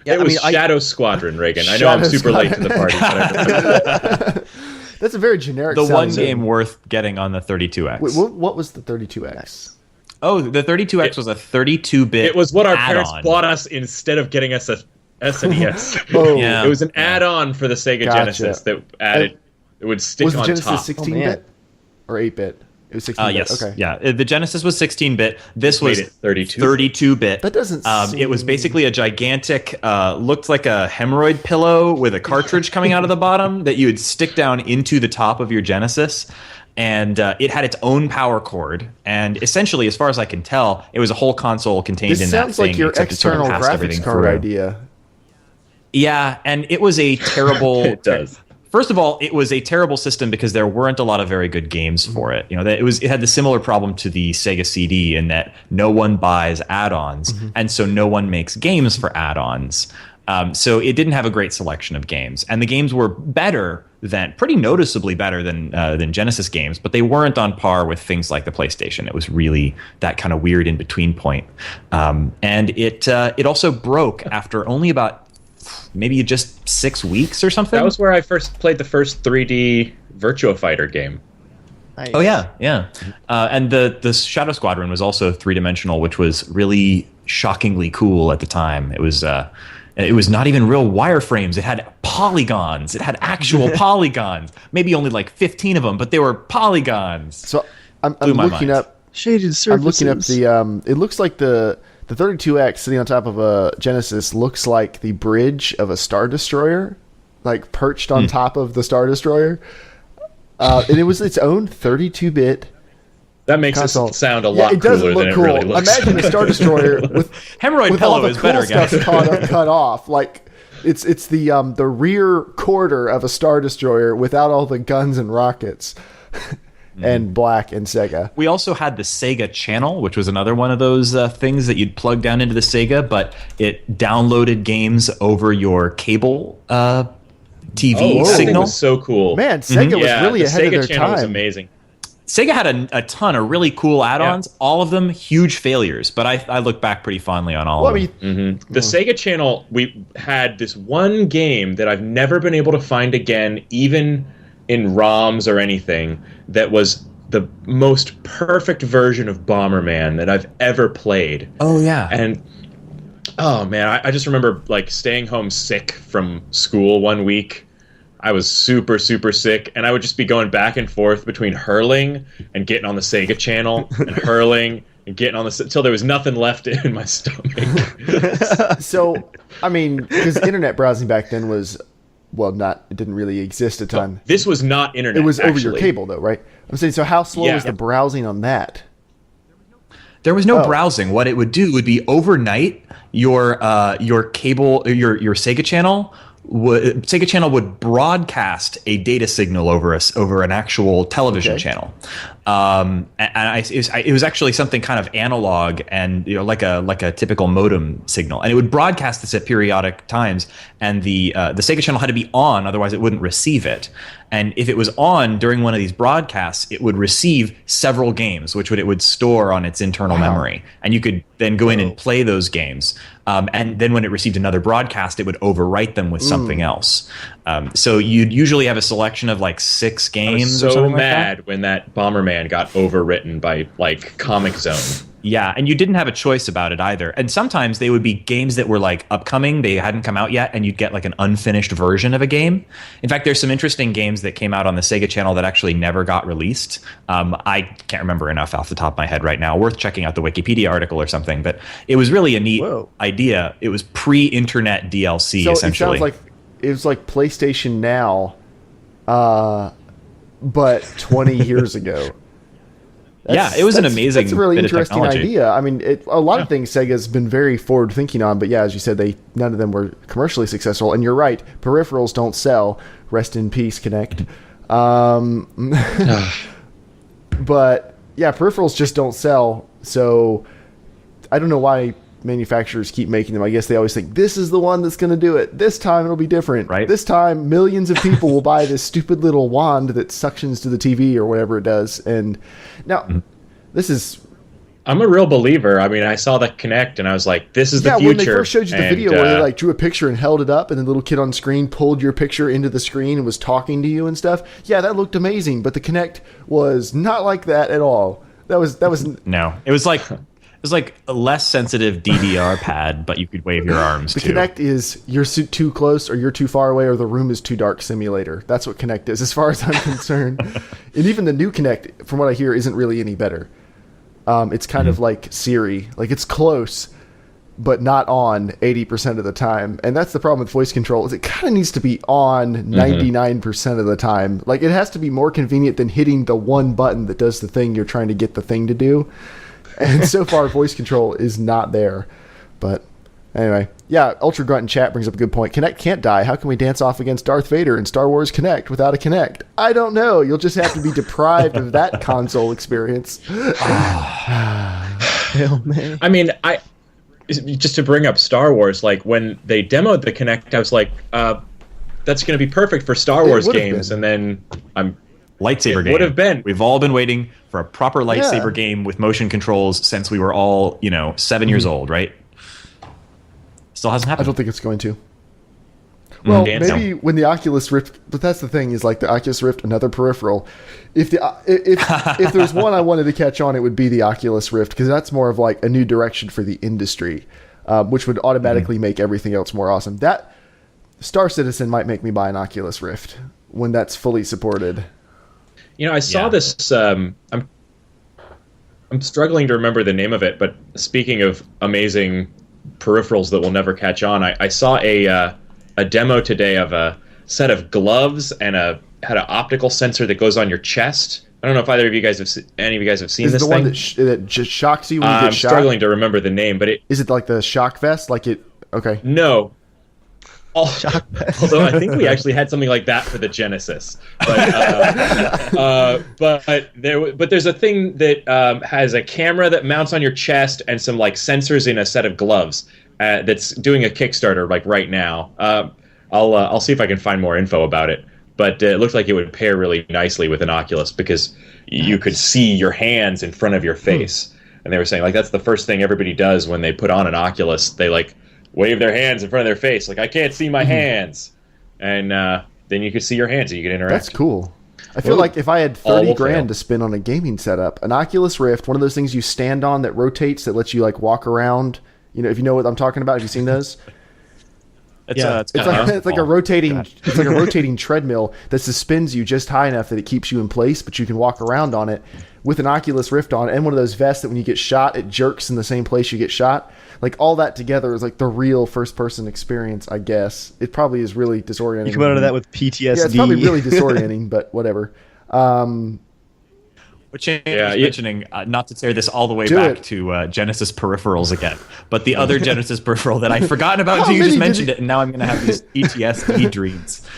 It was Shadow Squadron, Reagan. I know I'm Shadow super late to the party. But that's a very generic. The one sounding game worth getting on the 32X. Wait, what was the 32X? Oh, the 32X was a 32-bit it was what our parents add-on. bought us instead of getting us a SNES. Oh, Yeah. It was an add-on for the Sega Gotcha. Genesis that added. It would stick Was the on Genesis top. 16-bit or 8-bit? It was 16-bit. Yes. Okay. Yeah. The Genesis was 16-bit. This was Made it 32. 32-bit. That doesn't It was seem- basically a gigantic, looked like a hemorrhoid pillow with a cartridge coming out of the bottom that you would stick down into the top of your Genesis. And it had its own power cord. And essentially, as far as I can tell, it was a whole console contained This in that sounds thing. like your except it sort of external passed graphics everything card through. idea. Yeah, and it was a terrible. It does. First of all, it was a terrible system because there weren't a lot of very good games for it. You know, it had the similar problem to the Sega CD in that no one buys add-ons, and so no one makes games for add-ons. So it didn't have a great selection of games, and the games were pretty noticeably better than Genesis games, but they weren't on par with things like the PlayStation. It was really that kind of weird in between point, and it also broke after only about maybe just 6 weeks or something. That was where I first played the first 3D Virtua Fighter game. Nice. Oh yeah. And the Shadow Squadron was also 3-dimensional, which was really shockingly cool at the time. It was not even real wireframes. It had polygons. It had actual polygons. Maybe only like 15 of them, but they were polygons. So I'm Blew my looking mind. up. Shaded surfaces. I'm looking up the. It looks like the 32X sitting on top of a Genesis looks like the bridge of a Star Destroyer, like perched on top of the Star Destroyer. And it was its own 32-bit That makes console. it sound a lot it doesn't cooler look than cool. it really looks. Imagine a Star Destroyer with Hemorrhoid with all pillow the is cool better, stuff guys. cut off. Like it's the rear quarter of a Star Destroyer without all the guns and rockets, and black and Sega. We also had the Sega Channel, which was another one of those things that you'd plug down into the Sega, but it downloaded games over your cable TV That thing signal. was so cool. Man, Sega was Yeah, really the ahead Sega of their channel was time. amazing. Sega had a ton of really cool add-ons, all of them huge failures, but I look back pretty fondly on all of them. The Sega Channel, we had this one game that I've never been able to find again, even in ROMs or anything, that was the most perfect version of Bomberman that I've ever played. Oh, yeah. And, oh, man, I just remember, like, staying home sick from school one week. I was super, super sick, and I would just be going back and forth between hurling and getting on the Sega Channel, and hurling and getting on the... until there was nothing left in my stomach. So, I mean, because internet browsing back then was, well, it didn't really exist a ton. So this was not internet, It was actually. over your cable, though, right? I'm saying, so how slow was the browsing on that? There was no browsing. What it would do would be overnight, your cable, your Sega Channel... Sega Channel would broadcast a data signal over an actual television channel, and it was actually something kind of analog and like a typical modem signal, and it would broadcast this at periodic times, and the Sega Channel had to be on, otherwise it wouldn't receive it. And if it was on during one of these broadcasts, it would receive several games, which it would store on its internal memory, and you could then go in and play those games. And then when it received another broadcast, it would overwrite them with something else. So you'd usually have a selection of like 6 games. I was or something mad like that. when that Bomberman got overwritten by like Comic Zone. Yeah, and you didn't have a choice about it either. And sometimes they would be games that were like upcoming, they hadn't come out yet, and you'd get like an unfinished version of a game. In fact, there's some interesting games that came out on the Sega Channel that actually never got released. I can't remember enough off the top of my head right now. Worth checking out the Wikipedia article or something. But it was really a neat idea. It was pre-internet DLC, essentially. It sounds like it was like PlayStation Now, but 20 years ago. It was an amazing That's a really bit of interesting technology. idea. I mean, a lot of things Sega's been very forward thinking on, but yeah, as you said, none of them were commercially successful. And you're right, peripherals don't sell. Rest in peace, Kinect. But yeah, peripherals just don't sell. So I don't know why manufacturers keep making them. I guess they always think this is the one that's going to do it. This time it'll be different. Right. This time millions of people will buy this stupid little wand that suctions to the TV or whatever it does. And now this is... I'm a real believer. I mean, I saw the Kinect and I was like, this is the future. Yeah, when they first showed you the video where they like drew a picture and held it up and the little kid on screen pulled your picture into the screen and was talking to you and stuff. Yeah, that looked amazing, but the Kinect was not like that at all. That was No. It was like a less sensitive DDR pad, but you could wave your arms the too. Kinect is you're too close or you're too far away or the room is too dark simulator. That's what Kinect is as far as I'm concerned. And even the new Kinect, from what I hear, isn't really any better. It's kind of like Siri. Like it's close, but not on 80% of the time. And that's the problem with voice control is it kind of needs to be on 99% of the time. Like it has to be more convenient than hitting the one button that does the thing you're trying to get the thing to do. And so far, voice control is not there. But anyway, yeah, Ultra Grunt in chat brings up a good point. Kinect can't die. How can we dance off against Darth Vader in Star Wars Kinect without a Kinect? I don't know. You'll just have to be deprived of that console experience. Hell, man. I mean, just to bring up Star Wars, like when they demoed the Kinect, I was like, that's going to be perfect for Star Wars games. And then lightsaber game. Would have been. We've all been waiting for a proper lightsaber game with motion controls since we were all, 7 years old, right? Still hasn't happened. I don't think it's going to. Well, maybe when the Oculus Rift, but that's the thing is like the Oculus Rift, another peripheral. If there's one I wanted to catch on, it would be the Oculus Rift because that's more of like a new direction for the industry, which would automatically make everything else more awesome. That Star Citizen might make me buy an Oculus Rift when that's fully supported. I saw this. I'm struggling to remember the name of it, but speaking of amazing peripherals that will never catch on, I saw a demo today of a set of gloves and had an optical sensor that goes on your chest. I don't know if any of you guys have seen is this the thing. One that just shocks you when you get shot? I'm struggling to remember the name, but is it like the shock vest? Like it? Okay. No. Although I think we actually had something like that for the Genesis, but there's a thing that has a camera that mounts on your chest and some like sensors in a set of gloves that's doing a Kickstarter like right now. I'll see if I can find more info about it. but it looked like it would pair really nicely with an Oculus because you could see your hands in front of your face. And they were saying, like, that's the first thing everybody does when they put on an Oculus. They, like, wave their hands in front of their face. Like, I can't see my hands. And then you could see your hands and you could interact. That's cool. I feel like if I had 30 grand to spend on a gaming setup, an Oculus Rift, one of those things you stand on that rotates, that lets you, like, walk around. You know, if you know what I'm talking about, have you seen those? It's like a rotating treadmill that suspends you just high enough that it keeps you in place, but you can walk around on it with an Oculus Rift on, and one of those vests that when you get shot, it jerks in the same place you get shot. Like, all that together is like the real first-person experience, I guess. It probably is really disorienting. You come out of that with PTSD. Yeah, it's probably really disorienting, but whatever. Which is mentioning, not to tear this all the way back to Genesis peripherals again, but the other Genesis peripheral that I'd forgotten about until you just mentioned it, and now I'm going to have these PTSD dreams.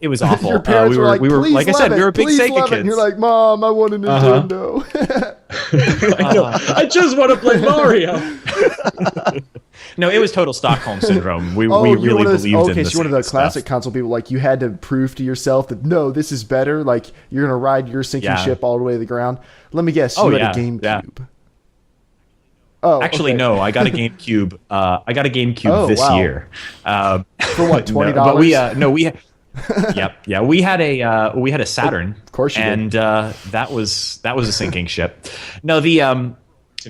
It was awful. Your parents were like I said, we were big Sega kids. And you're like, Mom, I want a Nintendo. I know. I just want to play Mario. No, it was total Stockholm syndrome. We really believed in this. Okay, so you're one of the classic console people. Like, you had to prove to yourself that, no, this is better. Like, you're going to ride your sinking ship all the way to the ground. Let me guess, you had a GameCube. Yeah. Oh, actually, no. I got a GameCube. This year. For what, $20? We had a Saturn. Of course you did. And that was a sinking ship. No,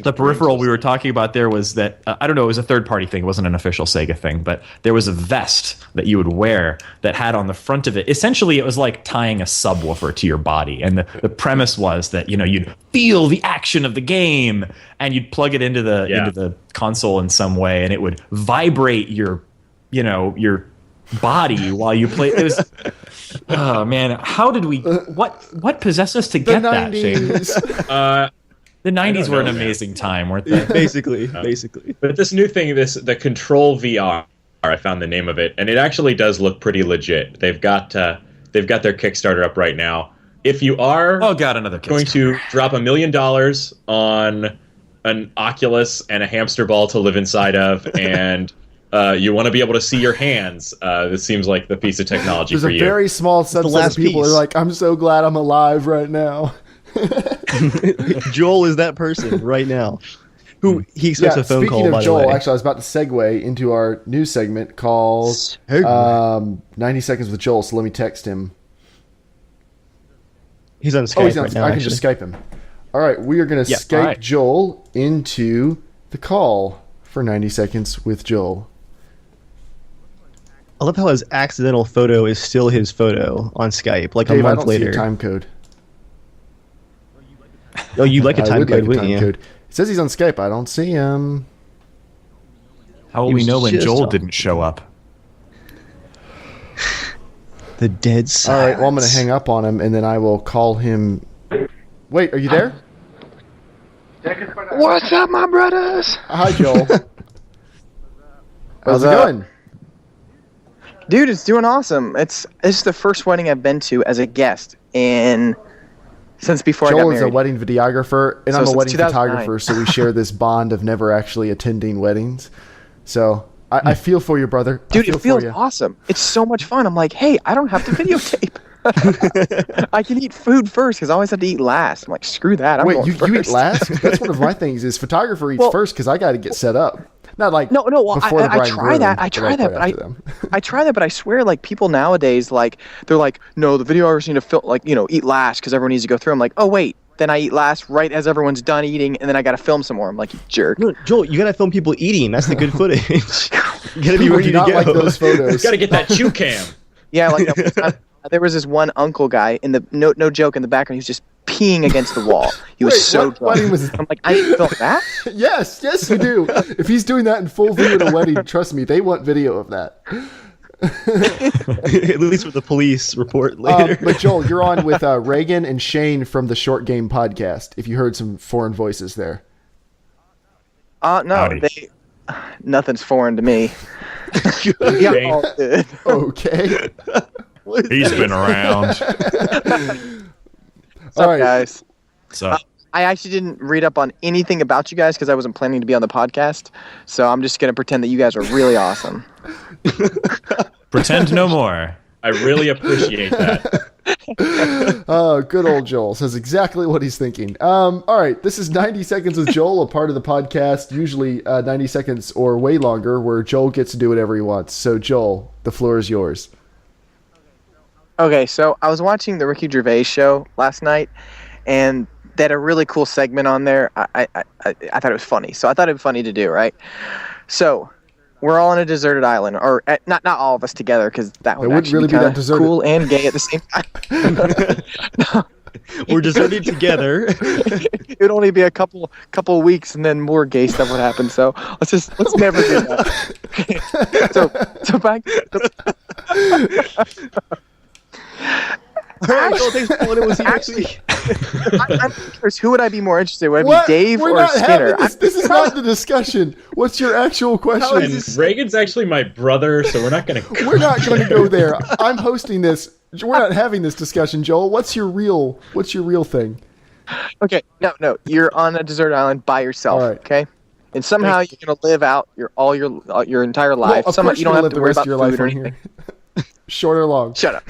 the peripheral we were talking about there was that, I don't know, it was a third-party thing. It wasn't an official Sega thing, but there was a vest that you would wear that had on the front of it, essentially it was like tying a subwoofer to your body. And the premise was that, you'd feel the action of the game, and you'd plug it into the console in some way, and it would vibrate your body while you play. It was, oh man, how did we, what possessed us to get that, Shane? The 90s were an amazing time, weren't they? Basically. But this new thing, the Control VR, I found the name of it, and it actually does look pretty legit. They've got their Kickstarter up right now. If you are going to drop $1 million on an Oculus and a hamster ball to live inside of, and you want to be able to see your hands, this seems like the piece of technology for you. There's a very small subset of people who are like, I'm so glad I'm alive right now. Joel is that person right now. Who he expects a phone call. Speaking of Joel, way. actually, I was about to segue into our news segment called 90 Seconds with Joel. So let me text him. He's on Skype right now. I can just Skype him. All right, we are going to Skype Joel into the call for 90 Seconds with Joel. I love how his accidental photo is still his photo on Skype, like Dave, a month I don't later. See a time code. Oh, you'd like a time code, wouldn't you? Code. It says he's on Skype. I don't see him. How will we know when Joel didn't show up? The dead silence. All right, well, I'm going to hang up on him, and then I will call him. Wait, are you there? What's up, my brothers? Hi, Joel. How's it going? Dude, it's doing awesome. It's the first wedding I've been to as a guest since before I got married. Joel is a wedding videographer, and I'm a wedding photographer, so we share this bond of never actually attending weddings. So I feel for you, brother. Dude, it feels awesome. It's so much fun. I'm like, hey, I don't have to videotape. I can eat food first because I always have to eat last. I'm like, screw that. Wait, you eat last? That's one of my things. Is photographer eats first because I got to get set up. Not like no. Well, I try that. I try that, but I swear, like people nowadays, like they're like, no, the videographers need to eat last because everyone needs to go through. I'm like, oh wait, then I eat last right as everyone's done eating, and then I got to film some more. I'm like, you jerk. No, Joel, you got to film people eating. That's the good footage. You got to be ready to go. Like those photos. You got to get that chew cam. Yeah, like there was this one uncle guy in the no joke in the background. He was just peeing against the wall. He was so drunk. I'm like, I didn't film that. Yes, you do. If he's doing that in full view at a wedding, trust me, they want video of that. At least with the police report later. But Joel, you're on with Reagan and Shane from the Short Game podcast. If you heard some foreign voices there. No, nothing's foreign to me. Yeah, okay. He's been around. What's up, guys? So I actually didn't read up on anything about you guys because I wasn't planning to be on the podcast. So I'm just going to pretend that you guys are really awesome. Pretend no more. I really appreciate that. Oh, good old Joel says exactly what he's thinking. All right, this is 90 Seconds with Joel, a part of the podcast, usually 90 seconds or way longer, where Joel gets to do whatever he wants. So, Joel, the floor is yours. Okay, so I was watching the Ricky Gervais show last night, and they had a really cool segment on there. I thought it was funny, so I thought it'd be funny to do, right? So we're all on a deserted island, or not all of us together, because that would actually be that cool and gay at the same time. We're deserted together. It would only be a couple of weeks, and then more gay stuff would happen. So let's never do that. So back. All right, Joel, thanks for calling in. We'll see you next week. I'm curious, who would I be more interested in? Would it be Dave or Skinner? This is not the discussion. What's your actual question? And Reagan's actually my brother, so we're not going to. We're not going to go there. I'm hosting this. We're not having this discussion, Joel. What's your real thing? Okay, no. You're on a desert island by yourself. All right. Okay, and somehow you're going to live out your entire life. Well, somehow you don't have to worry about food or anything. Short or long? Shut up.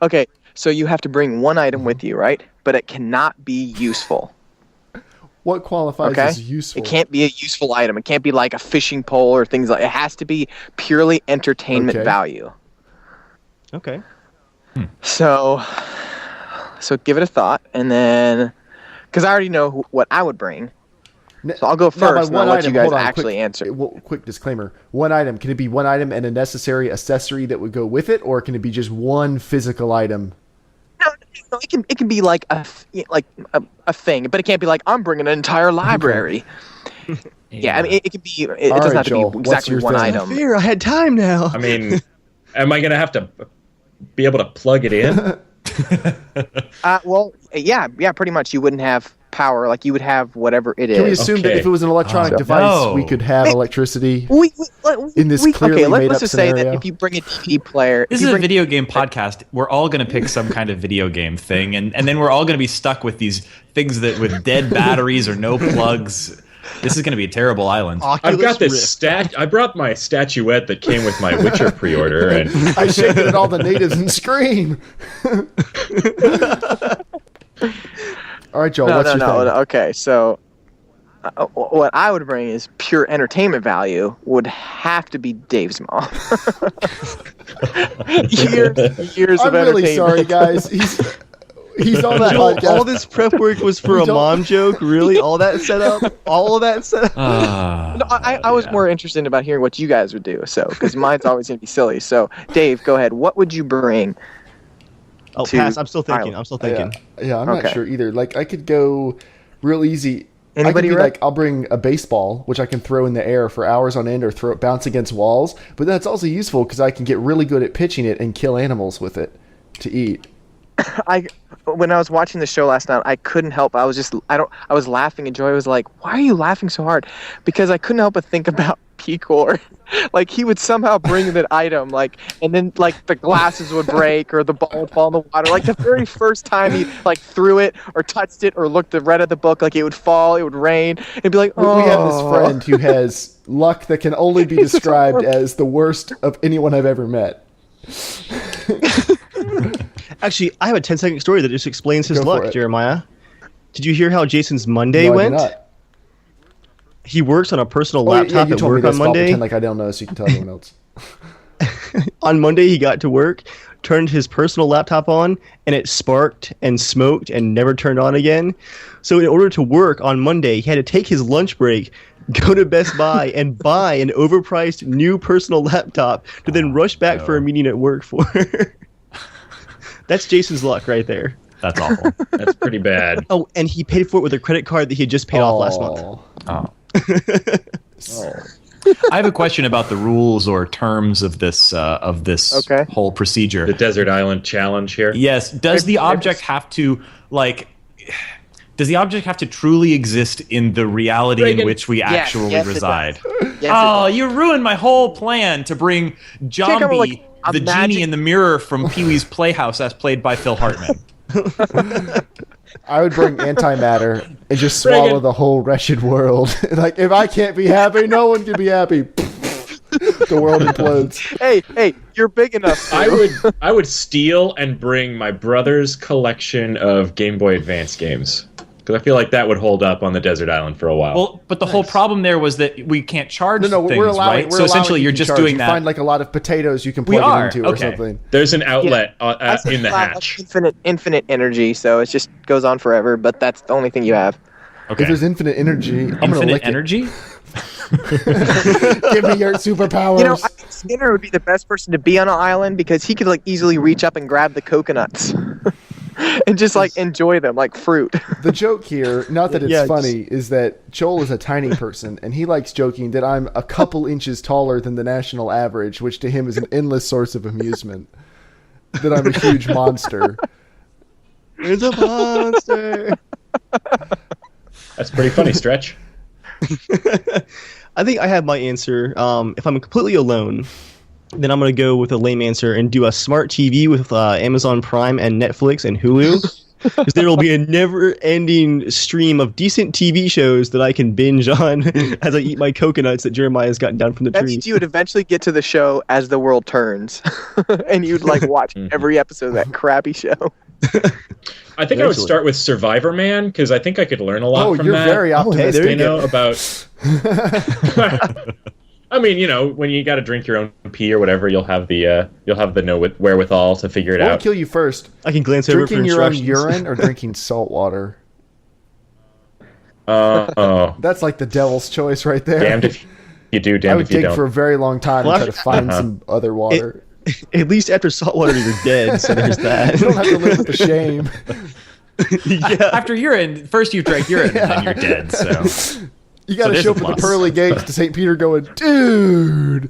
Okay, so you have to bring one item with you, right? But it cannot be useful. What qualifies as useful? It can't be a useful item. It can't be like a fishing pole or things like. It has to be purely entertainment value. Okay. So give it a thought, and then, because I already know what I would bring. So I'll go first, and I'll let you guys actually answer. Quick disclaimer. One item. Can it be one item and a necessary accessory that would go with it, or can it be just one physical item? No, it can be like a thing, but it can't be like, I'm bringing an entire library. Yeah, I mean, it can be. It doesn't have to be exactly one item. Fear, I had time now. I mean, am I going to have to be able to plug it in? Well, yeah, pretty much. You wouldn't have power, like you would have whatever it is. Can we assume that if it was an electronic device, we could have electricity in this clearly made-up just scenario? say that if you bring a DVD player... This is a video game podcast. We're all going to pick some kind of video game thing, and then we're all going to be stuck with these things that with dead batteries or no plugs. This is going to be a terrible island. I've got this I brought my statuette that came with my Witcher pre-order, and I shake it at all the natives and scream. All right, Joel, what's your thing? Okay, so what I would bring is pure entertainment value would have to be Dave's mom. years of entertainment. I'm really sorry, guys. He's on that podcast. All this prep work was for a mom joke? Really? All that setup? All of that setup? No, I was more interested about hearing what you guys would do, so because mine's always going to be silly. So, Dave, go ahead. What would you bring? Oh, pass. I'm still thinking. Yeah, I'm not sure either. Like, I could go real easy. Anybody I'll bring a baseball, which I can throw in the air for hours on end or bounce against walls. But that's also useful because I can get really good at pitching it and kill animals with it to eat. When I was watching the show last night, I couldn't help. I was laughing, and Joy was like, "Why are you laughing so hard?" Because I couldn't help but think about Picor. Like, he would somehow bring that item, like, and then like the glasses would break or the ball would fall in the water. Like the very first time he like threw it or touched it or read at the book, like it would fall, it would rain, and be like, "Oh." We have this friend who has luck that can only be described as the worst of anyone I've ever met. Actually, I have a 10-second story that just explains his luck, Jeremiah. Did you hear how Jason's Monday went? I did not. He works on a personal laptop at work on Monday. Pretend like I don't know, so you can tell everyone else. On Monday, he got to work, turned his personal laptop on, and it sparked and smoked and never turned on again. So in order to work on Monday, he had to take his lunch break, go to Best Buy, and buy an overpriced new personal laptop to then rush back for a meeting at work for. That's Jason's luck right there. That's awful. That's pretty bad. Oh, and he paid for it with a credit card that he had just paid off last month. I have a question about the rules or terms of this whole procedure. The Desert Island Challenge here. Yes. Does the object have to truly exist in the reality in which we actually reside? You ruined my whole plan to bring Jambi, the genie in the mirror from Pee-wee's Playhouse, as played by Phil Hartman. I would bring antimatter and just swallow the whole wretched world. Like, if I can't be happy, no one can be happy. The world implodes. Hey, you're big enough. I would steal and bring my brother's collection of Game Boy Advance games. Because I feel like that would hold up on the desert island for a while. Well, but the whole problem there was that we can't charge things, we're allowing, right? So essentially, you're just doing that. Find like a lot of potatoes you can plug it into or something. There's an outlet in the hatch. Infinite energy, so it just goes on forever. But that's the only thing you have. Okay. If there's infinite energy, I'm gonna lick energy. Give me your superpowers. You know, I think Skinner would be the best person to be on an island because he could like easily reach up and grab the coconuts. And just like enjoy them like fruit. The joke here, not that it's funny, is that Joel is a tiny person, and he likes joking that I'm a couple inches taller than the national average, which to him is an endless source of amusement. That I'm a huge monster. It's a monster. That's pretty funny, Stretch. I think I have my answer. If I'm completely alone, then I'm going to go with a lame answer and do a smart TV with Amazon Prime and Netflix and Hulu. Because there will be a never-ending stream of decent TV shows that I can binge on as I eat my coconuts that Jeremiah has gotten down from the tree. That means you would eventually get to the show as the world turns. And you'd like watch every episode of that crappy show. I think I would start with Survivor Man, because I think I could learn a lot from that. Oh, you're very optimistic. You know, about... I mean, you know, when you got to drink your own pee or whatever, you'll have the wherewithal to figure it What out. would kill you first? I can glance over for Drinking your own instructions. urine or drinking salt water? Oh. That's like the devil's choice right there. Damned if you do, damned if you I would dig don't. for a very long time and try to find some other water. At least after saltwater, you're dead, so there's that. You don't have to live with the shame. Yeah. After urine, first you drank urine, and then you're dead. So You got to there's show a up at the plus. pearly gates to St. Peter going, dude.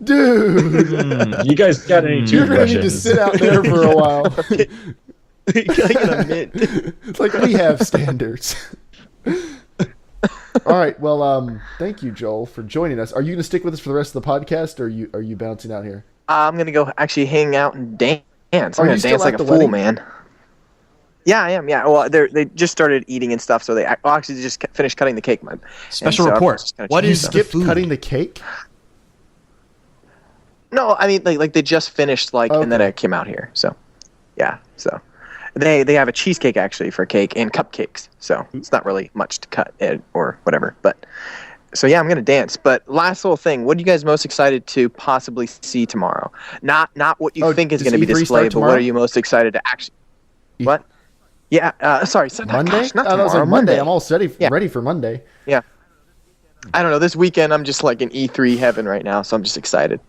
You guys got any You're going to need to toothbrushes? sit out there for a while. Can I get a mint? It's like we have standards. All right. Well, thank you, Joel, for joining us. Are you going to stick with us for the rest of the podcast, or are you bouncing out here? I'm going to go actually hang out and dance. I'm Are going you to still dance at like a the fool, wedding? man. Yeah, I am. Yeah. Well, they just started eating and stuff, so they actually just finished cutting the cake. Special and so report. just kinda What changed is stuff. the Skipped food? cutting the cake? No, I mean like they just finished and then it came out here. So, yeah. So they have a cheesecake actually for cake and cupcakes. So it's not really much to cut or whatever. But so yeah, I'm gonna dance. But last little thing, what are you guys most excited to possibly see tomorrow? Not what you think is does going to be E3 start displayed, but what tomorrow? are you most excited to actually? What? Yeah. Sorry. Monday? Gosh, not Oh, that was tomorrow. like Monday. I'm all Yeah. ready for Monday. Yeah. I don't know. This weekend, I'm just like in E3 heaven right now, so I'm just excited.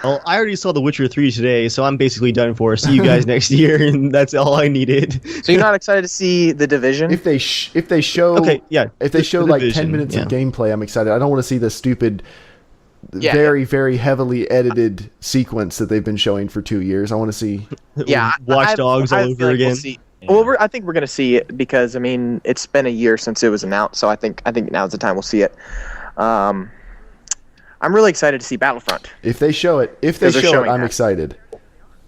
Well, I already saw The Witcher 3 today, so I'm basically done for. See you guys next year, and that's all I needed. So you're not excited to see The Division? If they show Okay, yeah, if they show The like 10 Division, minutes of yeah. gameplay, I'm excited. I don't want to see the stupid, Yeah. very very heavily edited sequence that they've been showing for 2 years. I want to see. Yeah, Watch Dogs all I feel over like again. We'll see. Well, I think we're gonna see it because I mean it's been a year since it was announced, so I think now's the time we'll see it. I'm really excited to see Battlefront. If they show it, Because they're showing I'm that. excited.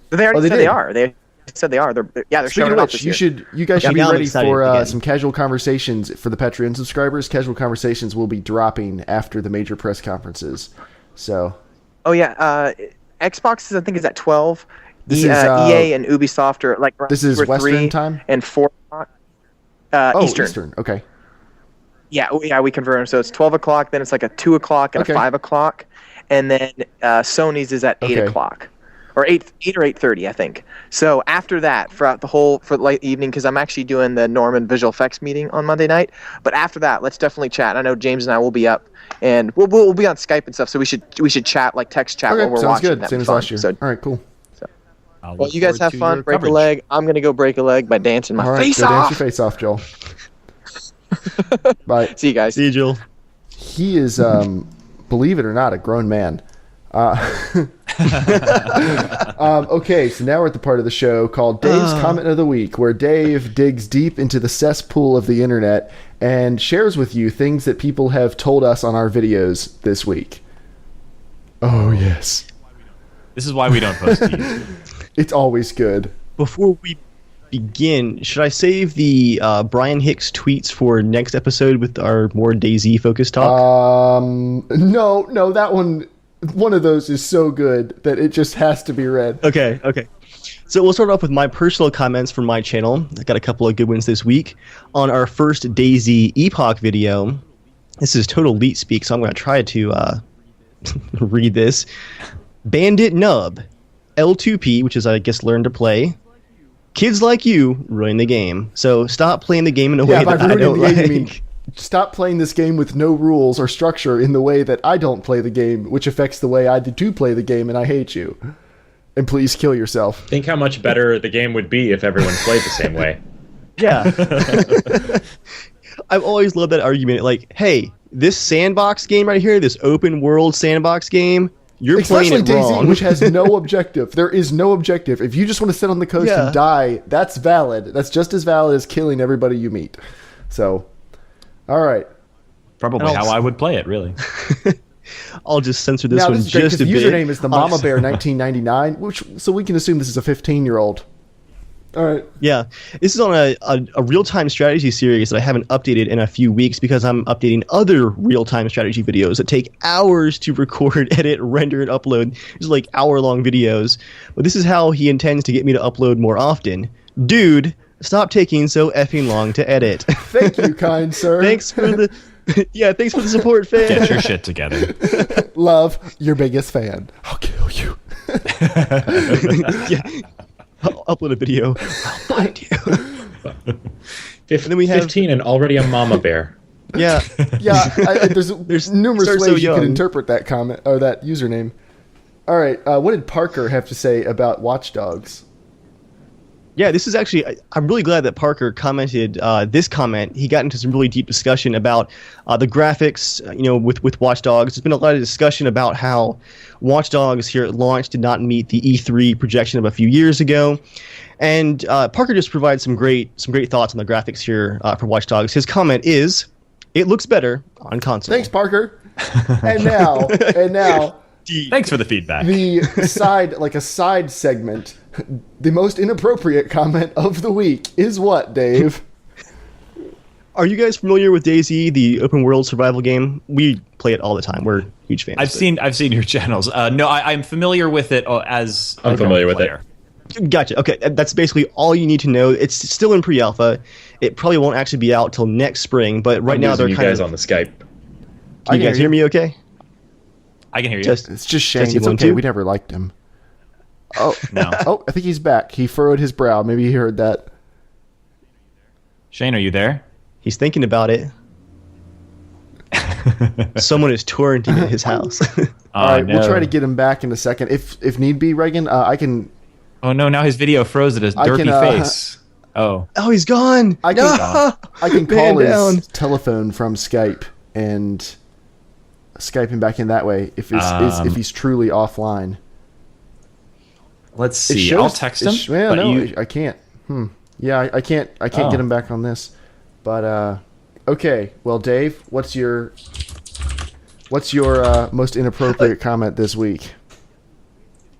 They already they said did. they are. They said they are. They're Speaking showing of it off which, this year. you guys should be now I'm ready excited for again. some casual conversations for the Patreon subscribers. Casual conversations will be dropping after the major press conferences. So Oh yeah, Xbox I think is at 12. This is, EA and Ubisoft are like this is 2 or Western 3 time? and 4 o'clock. Eastern. Okay. Yeah, we confirm. So it's 12 o'clock, then it's like a 2 o'clock and Okay. a 5 o'clock, and then Sony's is at 8 Okay. o'clock, or 8 or 8:30, I think. So after that, throughout for the late evening, because I'm actually doing the Norman Visual Effects meeting on Monday night. But after that, let's definitely chat. I know James and I will be up, and we'll be on Skype and stuff. So we should chat, like text chat Okay, while we're sounds watching. good. That'd Same be as fun. last year. So, All right, cool. well, you guys have fun. Break a leg. I'm gonna go break a leg by dancing my All right, face go dance off. your face off, Joel. Bye. See you guys. See you, Jill. He is, believe it or not, a grown man. Okay, so now we're at the part of the show called Dave's Comment of the Week, where Dave digs deep into the cesspool of the internet and shares with you things that people have told us on our videos this week. Oh, yes. This is why we don't post to you. It's always good. Before we begin, should I save the Brian Hicks tweets for next episode with our more DayZ focused talk? No, that one one of those is so good that it just has to be read. Okay. So we'll start off with my personal comments from my channel. I got a couple of good ones this week. On our first DayZ Epoch video, this is total leet speak, so I'm going to try to read this. Bandit Nub, L2P, which is, I guess, learn to play. Kids like you ruin the game. So stop playing the game in a way that I don't like. You mean stop playing this game with no rules or structure in the way that I don't play the game, which affects the way I do play the game, and I hate you. And please kill yourself. Think how much better the game would be if everyone played the same way. Yeah. I've always loved that argument. Like, hey, this sandbox game right here, this open world sandbox game, you're playing it wrong. DayZ, which has no objective. There is no objective. If you just want to sit on the coast and die, that's valid. That's just as valid as killing everybody you meet. So, all right. Probably how I would play it, really. I'll just censor this one just a bit. The bit. username is the Mama Bear 1999, so we can assume this is a 15-year-old. All right. Yeah, this is on a real-time strategy series that I haven't updated in a few weeks because I'm updating other real-time strategy videos that take hours to record, edit, render, and upload. These are like hour-long videos. But this is how he intends to get me to upload more often. Dude, stop taking so effing long to edit. Thank you, kind sir. Thanks for the support, fan. Get your shit together. Love, your biggest fan. I'll kill you. Yeah. I'll upload a video. I'll find you. And then we have 15 and already a mama bear. Yeah. Yeah, there's numerous ways you could interpret that comment or that username. All right, what did Parker have to say about Watch Dogs? Yeah, this is actually, I'm really glad that Parker commented this comment. He got into some really deep discussion about the graphics, with Watch Dogs. There's been a lot of discussion about how Watch Dogs here at launch did not meet the E3 projection of a few years ago. And Parker just provides some great thoughts on the graphics here for Watch Dogs. His comment is, it looks better on console. Thanks, Parker. And now, thanks for the feedback. The side segment. The most inappropriate comment of the week is what, Dave? Are you guys familiar with DayZ, the open world survival game? We play it all the time. We're huge fans. I've seen your channels. No, I'm familiar with it as I'm familiar with it. Gotcha. Okay, that's basically all you need to know. It's still in pre-alpha. It probably won't actually be out till next spring, but right now they're you kind guys of on the Skype. Can you guys hear me okay? I can hear you. It's just Shane. It's okay. We never liked him. Oh, no. Oh, I think he's back. He furrowed his brow. Maybe he heard that. Shane, are you there? He's thinking about it. Someone is torrenting at his house. All right, we'll try to get him back in a second. If need be, Reagan, I can... Oh, no, now his video froze at his derpy face. Oh, he's gone. I can call his telephone from Skype and Skype him back in that way if he's truly offline. Let's see. I'll text him. I can't. Yeah, I can't get him back on this. But okay. Well, Dave, what's your most inappropriate comment this week?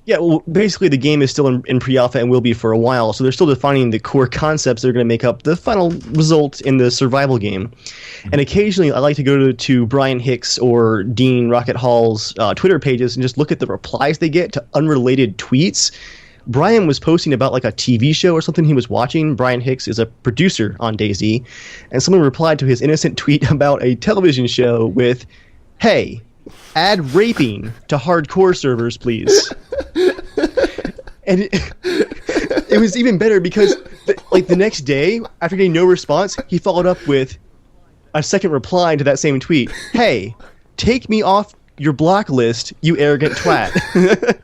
Yeah, well, basically the game is still in pre-alpha and will be for a while, so they're still defining the core concepts that are going to make up the final result in the survival game. And occasionally I like to go to Brian Hicks or Dean Roccat Hall's Twitter pages and just look at the replies they get to unrelated tweets. Brian was posting about like a TV show or something he was watching. Brian Hicks is a producer on DayZ, and someone replied to his innocent tweet about a television show with, "Hey, add raping to hardcore servers, please." And it was even better because the next day, after getting no response, he followed up with a second reply to that same tweet. "Hey, take me off your block list, you arrogant twat."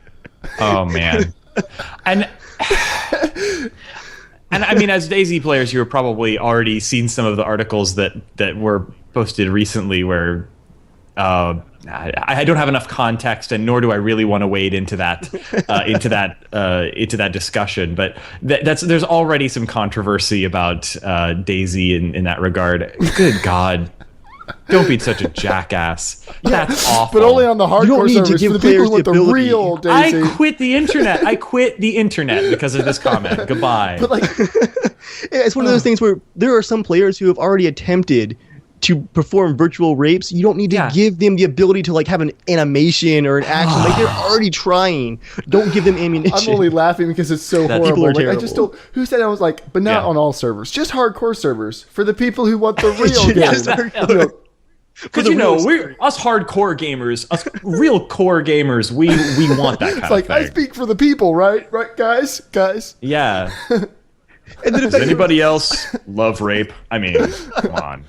Oh, man. And I mean, as DayZ players, you have probably already seen some of the articles that were posted recently where I don't have enough context, and nor do I really want to wade into that into that discussion. But there's already some controversy about DayZ in that regard. Good God. Don't be such a jackass. That's awful. But only on the hardcore servers for the people with the real DayZ. I quit the internet. I quit the internet because of this comment. Goodbye. But it's one of those things where there are some players who have already attempted to perform virtual rapes, you don't need to give them the ability to like have an animation or an action. Like they're already trying. Don't give them ammunition. I'm only laughing because it's so horrible. People are like, terrible. I just don't. Who said I was like, but not on all servers, just hardcore servers for the people who want the real game. Because we're us hardcore gamers, us real core gamers. We want that kind it's like, of thing. I speak for the people, right, guys. Yeah. And then Does anybody else love rape? I mean, come on.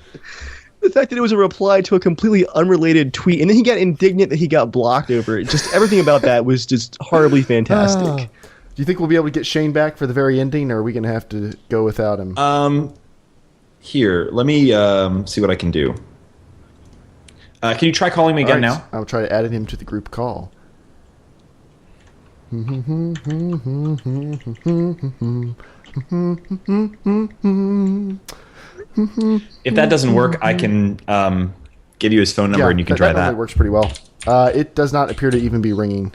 The fact that it was a reply to a completely unrelated tweet, and then he got indignant that he got blocked over it. Just everything about that was just horribly fantastic. Do you think we'll be able to get Shane back for the very ending, or are we going to have to go without him? Here, let me see what I can do. Can you try calling me again now? I'll try to add him to the group call. If that doesn't work, I can give you his phone number and you can try that. That works pretty well. It does not appear to even be ringing.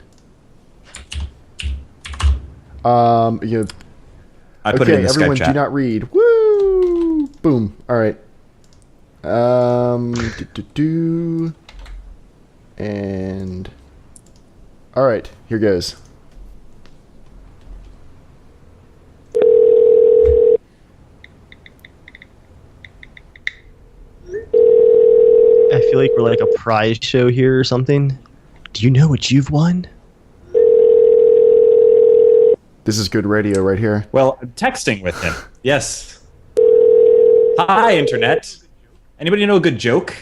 I put it in the everyone, Skype chat. do not read. Woo! Boom. All right. And all right, here goes. I feel like we're like a prize show here or something. Do you know what you've won? This is good radio right here. Well, I'm texting with him. Yes. Hi, Internet. Anybody know a good joke?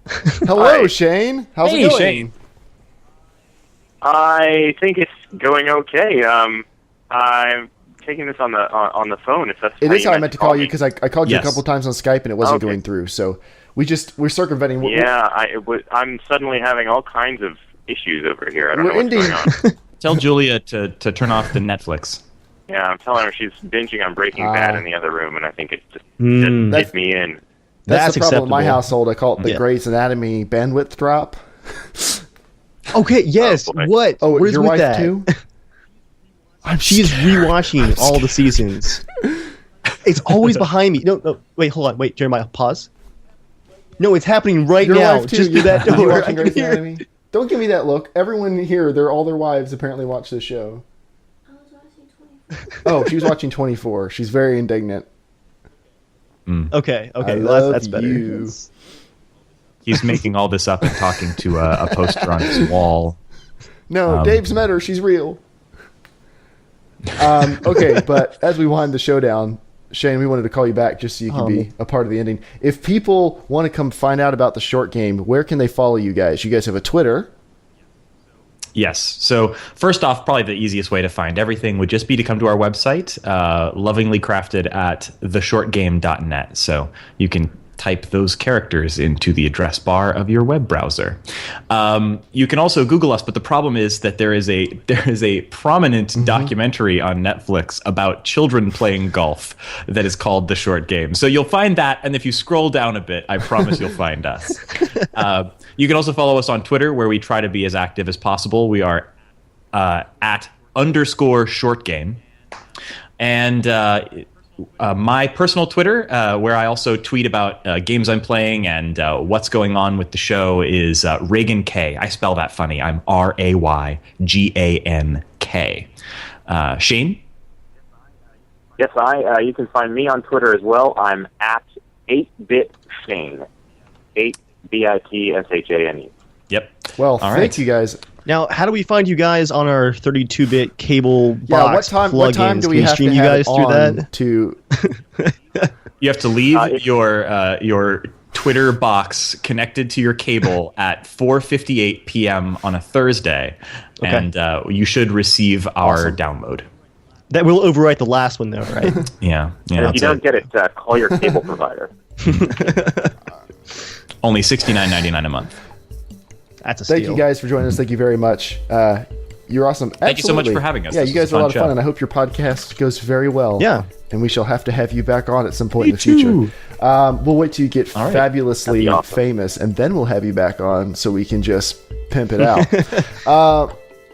Hello, Hi. Shane. How's Hey, it going? Shane. I think it's going okay. I'm taking this on the phone. If that's It how is you how I meant to call you because I called you a Yes. couple times on Skype and it wasn't Okay. going through. So we're circumventing. Yeah, I'm suddenly having all kinds of issues over here. I don't know We're what's going on. Tell Julia to turn off the Netflix. Yeah, I'm telling her she's binging on Breaking Bad in the other room, and I think it just That's- hit me in. That's the problem in my acceptable. household. I call it the Grey's Anatomy bandwidth drop. Okay, yes. Oh, boy. What? Oh, What is your with wife that? too? She's rewatching all the seasons. It's always behind me. No, wait, hold on. Wait, Jeremiah, pause. No, it's happening right Your now. wife too. Just through that You door. I watching can Grey's hear it. Anatomy? Don't give me that look. Everyone here, all their wives apparently watch this show. I was watching 24. Oh, she was watching 24. She's very indignant. Okay, I well, love that's better. you. He's making all this up and talking to a poster on his wall. No, Dave's met her. She's real. Okay, but as we wind the show down, Shane, we wanted to call you back just so you could be a part of the ending. If people want to come find out about the short game, where can they follow you guys? You guys have a Twitter. Yes. So first off, probably the easiest way to find everything would just be to come to our website, lovingly crafted at theshortgame.net. So you can type those characters into the address bar of your web browser. You can also Google us, but the problem is that there is a prominent documentary on Netflix about children playing golf that is called The Short Game. So you'll find that, and if you scroll down a bit, I promise you'll find us. You can also follow us on Twitter, where we try to be as active as possible. We are at _shortgame. And my personal Twitter, where I also tweet about games I'm playing and what's going on with the show, is Reagan K. I spell that funny. I'm RayGank. Shane? Yes, you can find me on Twitter as well. I'm at 8bitshane. 8BITSHANE. Yep. Well, All thank right. you guys. Now, how do we find you guys on our 32-bit cable Yeah, box what time plugins? do Can we we have stream to you have guys it through on that? to? You have to leave your Twitter box connected to your cable at 4:58 p.m. on a Thursday, and you should receive our download. That will overwrite the last one, though, right? Yeah. And if you don't get it, call your cable provider. Only $69.99 a month. That's a steal. Thank you guys for joining us. Thank you very much. You're awesome. Thank you so much for having us. Yeah, This you guys was are a a lot of fun fun, show. and I hope your podcast goes very well. Yeah. And we shall have to have you back on at some point Me in the future. too. We'll wait till you get All right. fabulously That'd be awesome. famous, and then we'll have you back on so we can just pimp it out.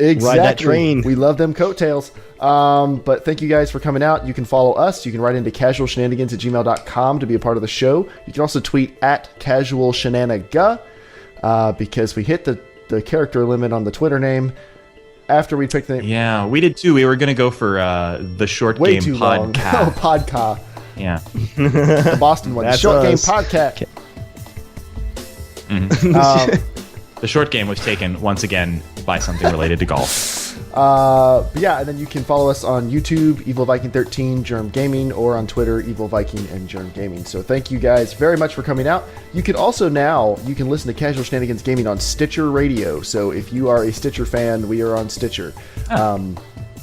Exactly. Ride that train. We love them coattails. But thank you guys for coming out. You can follow us. You can write into casualshenanigans@gmail.com to be a part of the show. You can also tweet at casualshenaniga because we hit the character limit on the Twitter name after we picked the name. Yeah, we did too. We were going to go for the short Way game too long. podcast. Oh, Podca. Yeah. The Boston one. The That's short us. game podcast. The short game was taken once again by something related to golf. But yeah, and then you can follow us on YouTube, Evil Viking 13, JERMgaming, or on Twitter, Evil Viking and JERMgaming. So thank you guys very much for coming out. You can also you can listen to Casual Shenanigans Gaming on Stitcher Radio. So if you are a Stitcher fan, we are on Stitcher.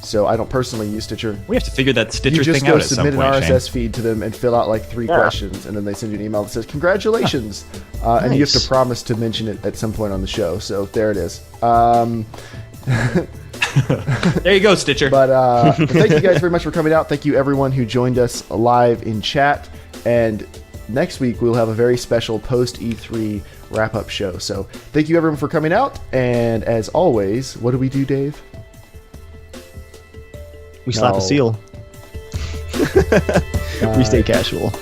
So I don't personally use Stitcher. We have to figure that Stitcher You just thing go out at some submit point, an Shane. RSS feed to them and fill out like 3 questions, and then they send you an email that says congratulations, and you have to Nice. promise to mention it at some point on the show. So there it is. There you go, Stitcher. But thank you guys very much for coming out. Thank you everyone who joined us live in chat. And next week we'll have a very special post E3 wrap-up show. So thank you everyone for coming out. And as always, what do we do, Dave? We slap No. a seal. We stay casual.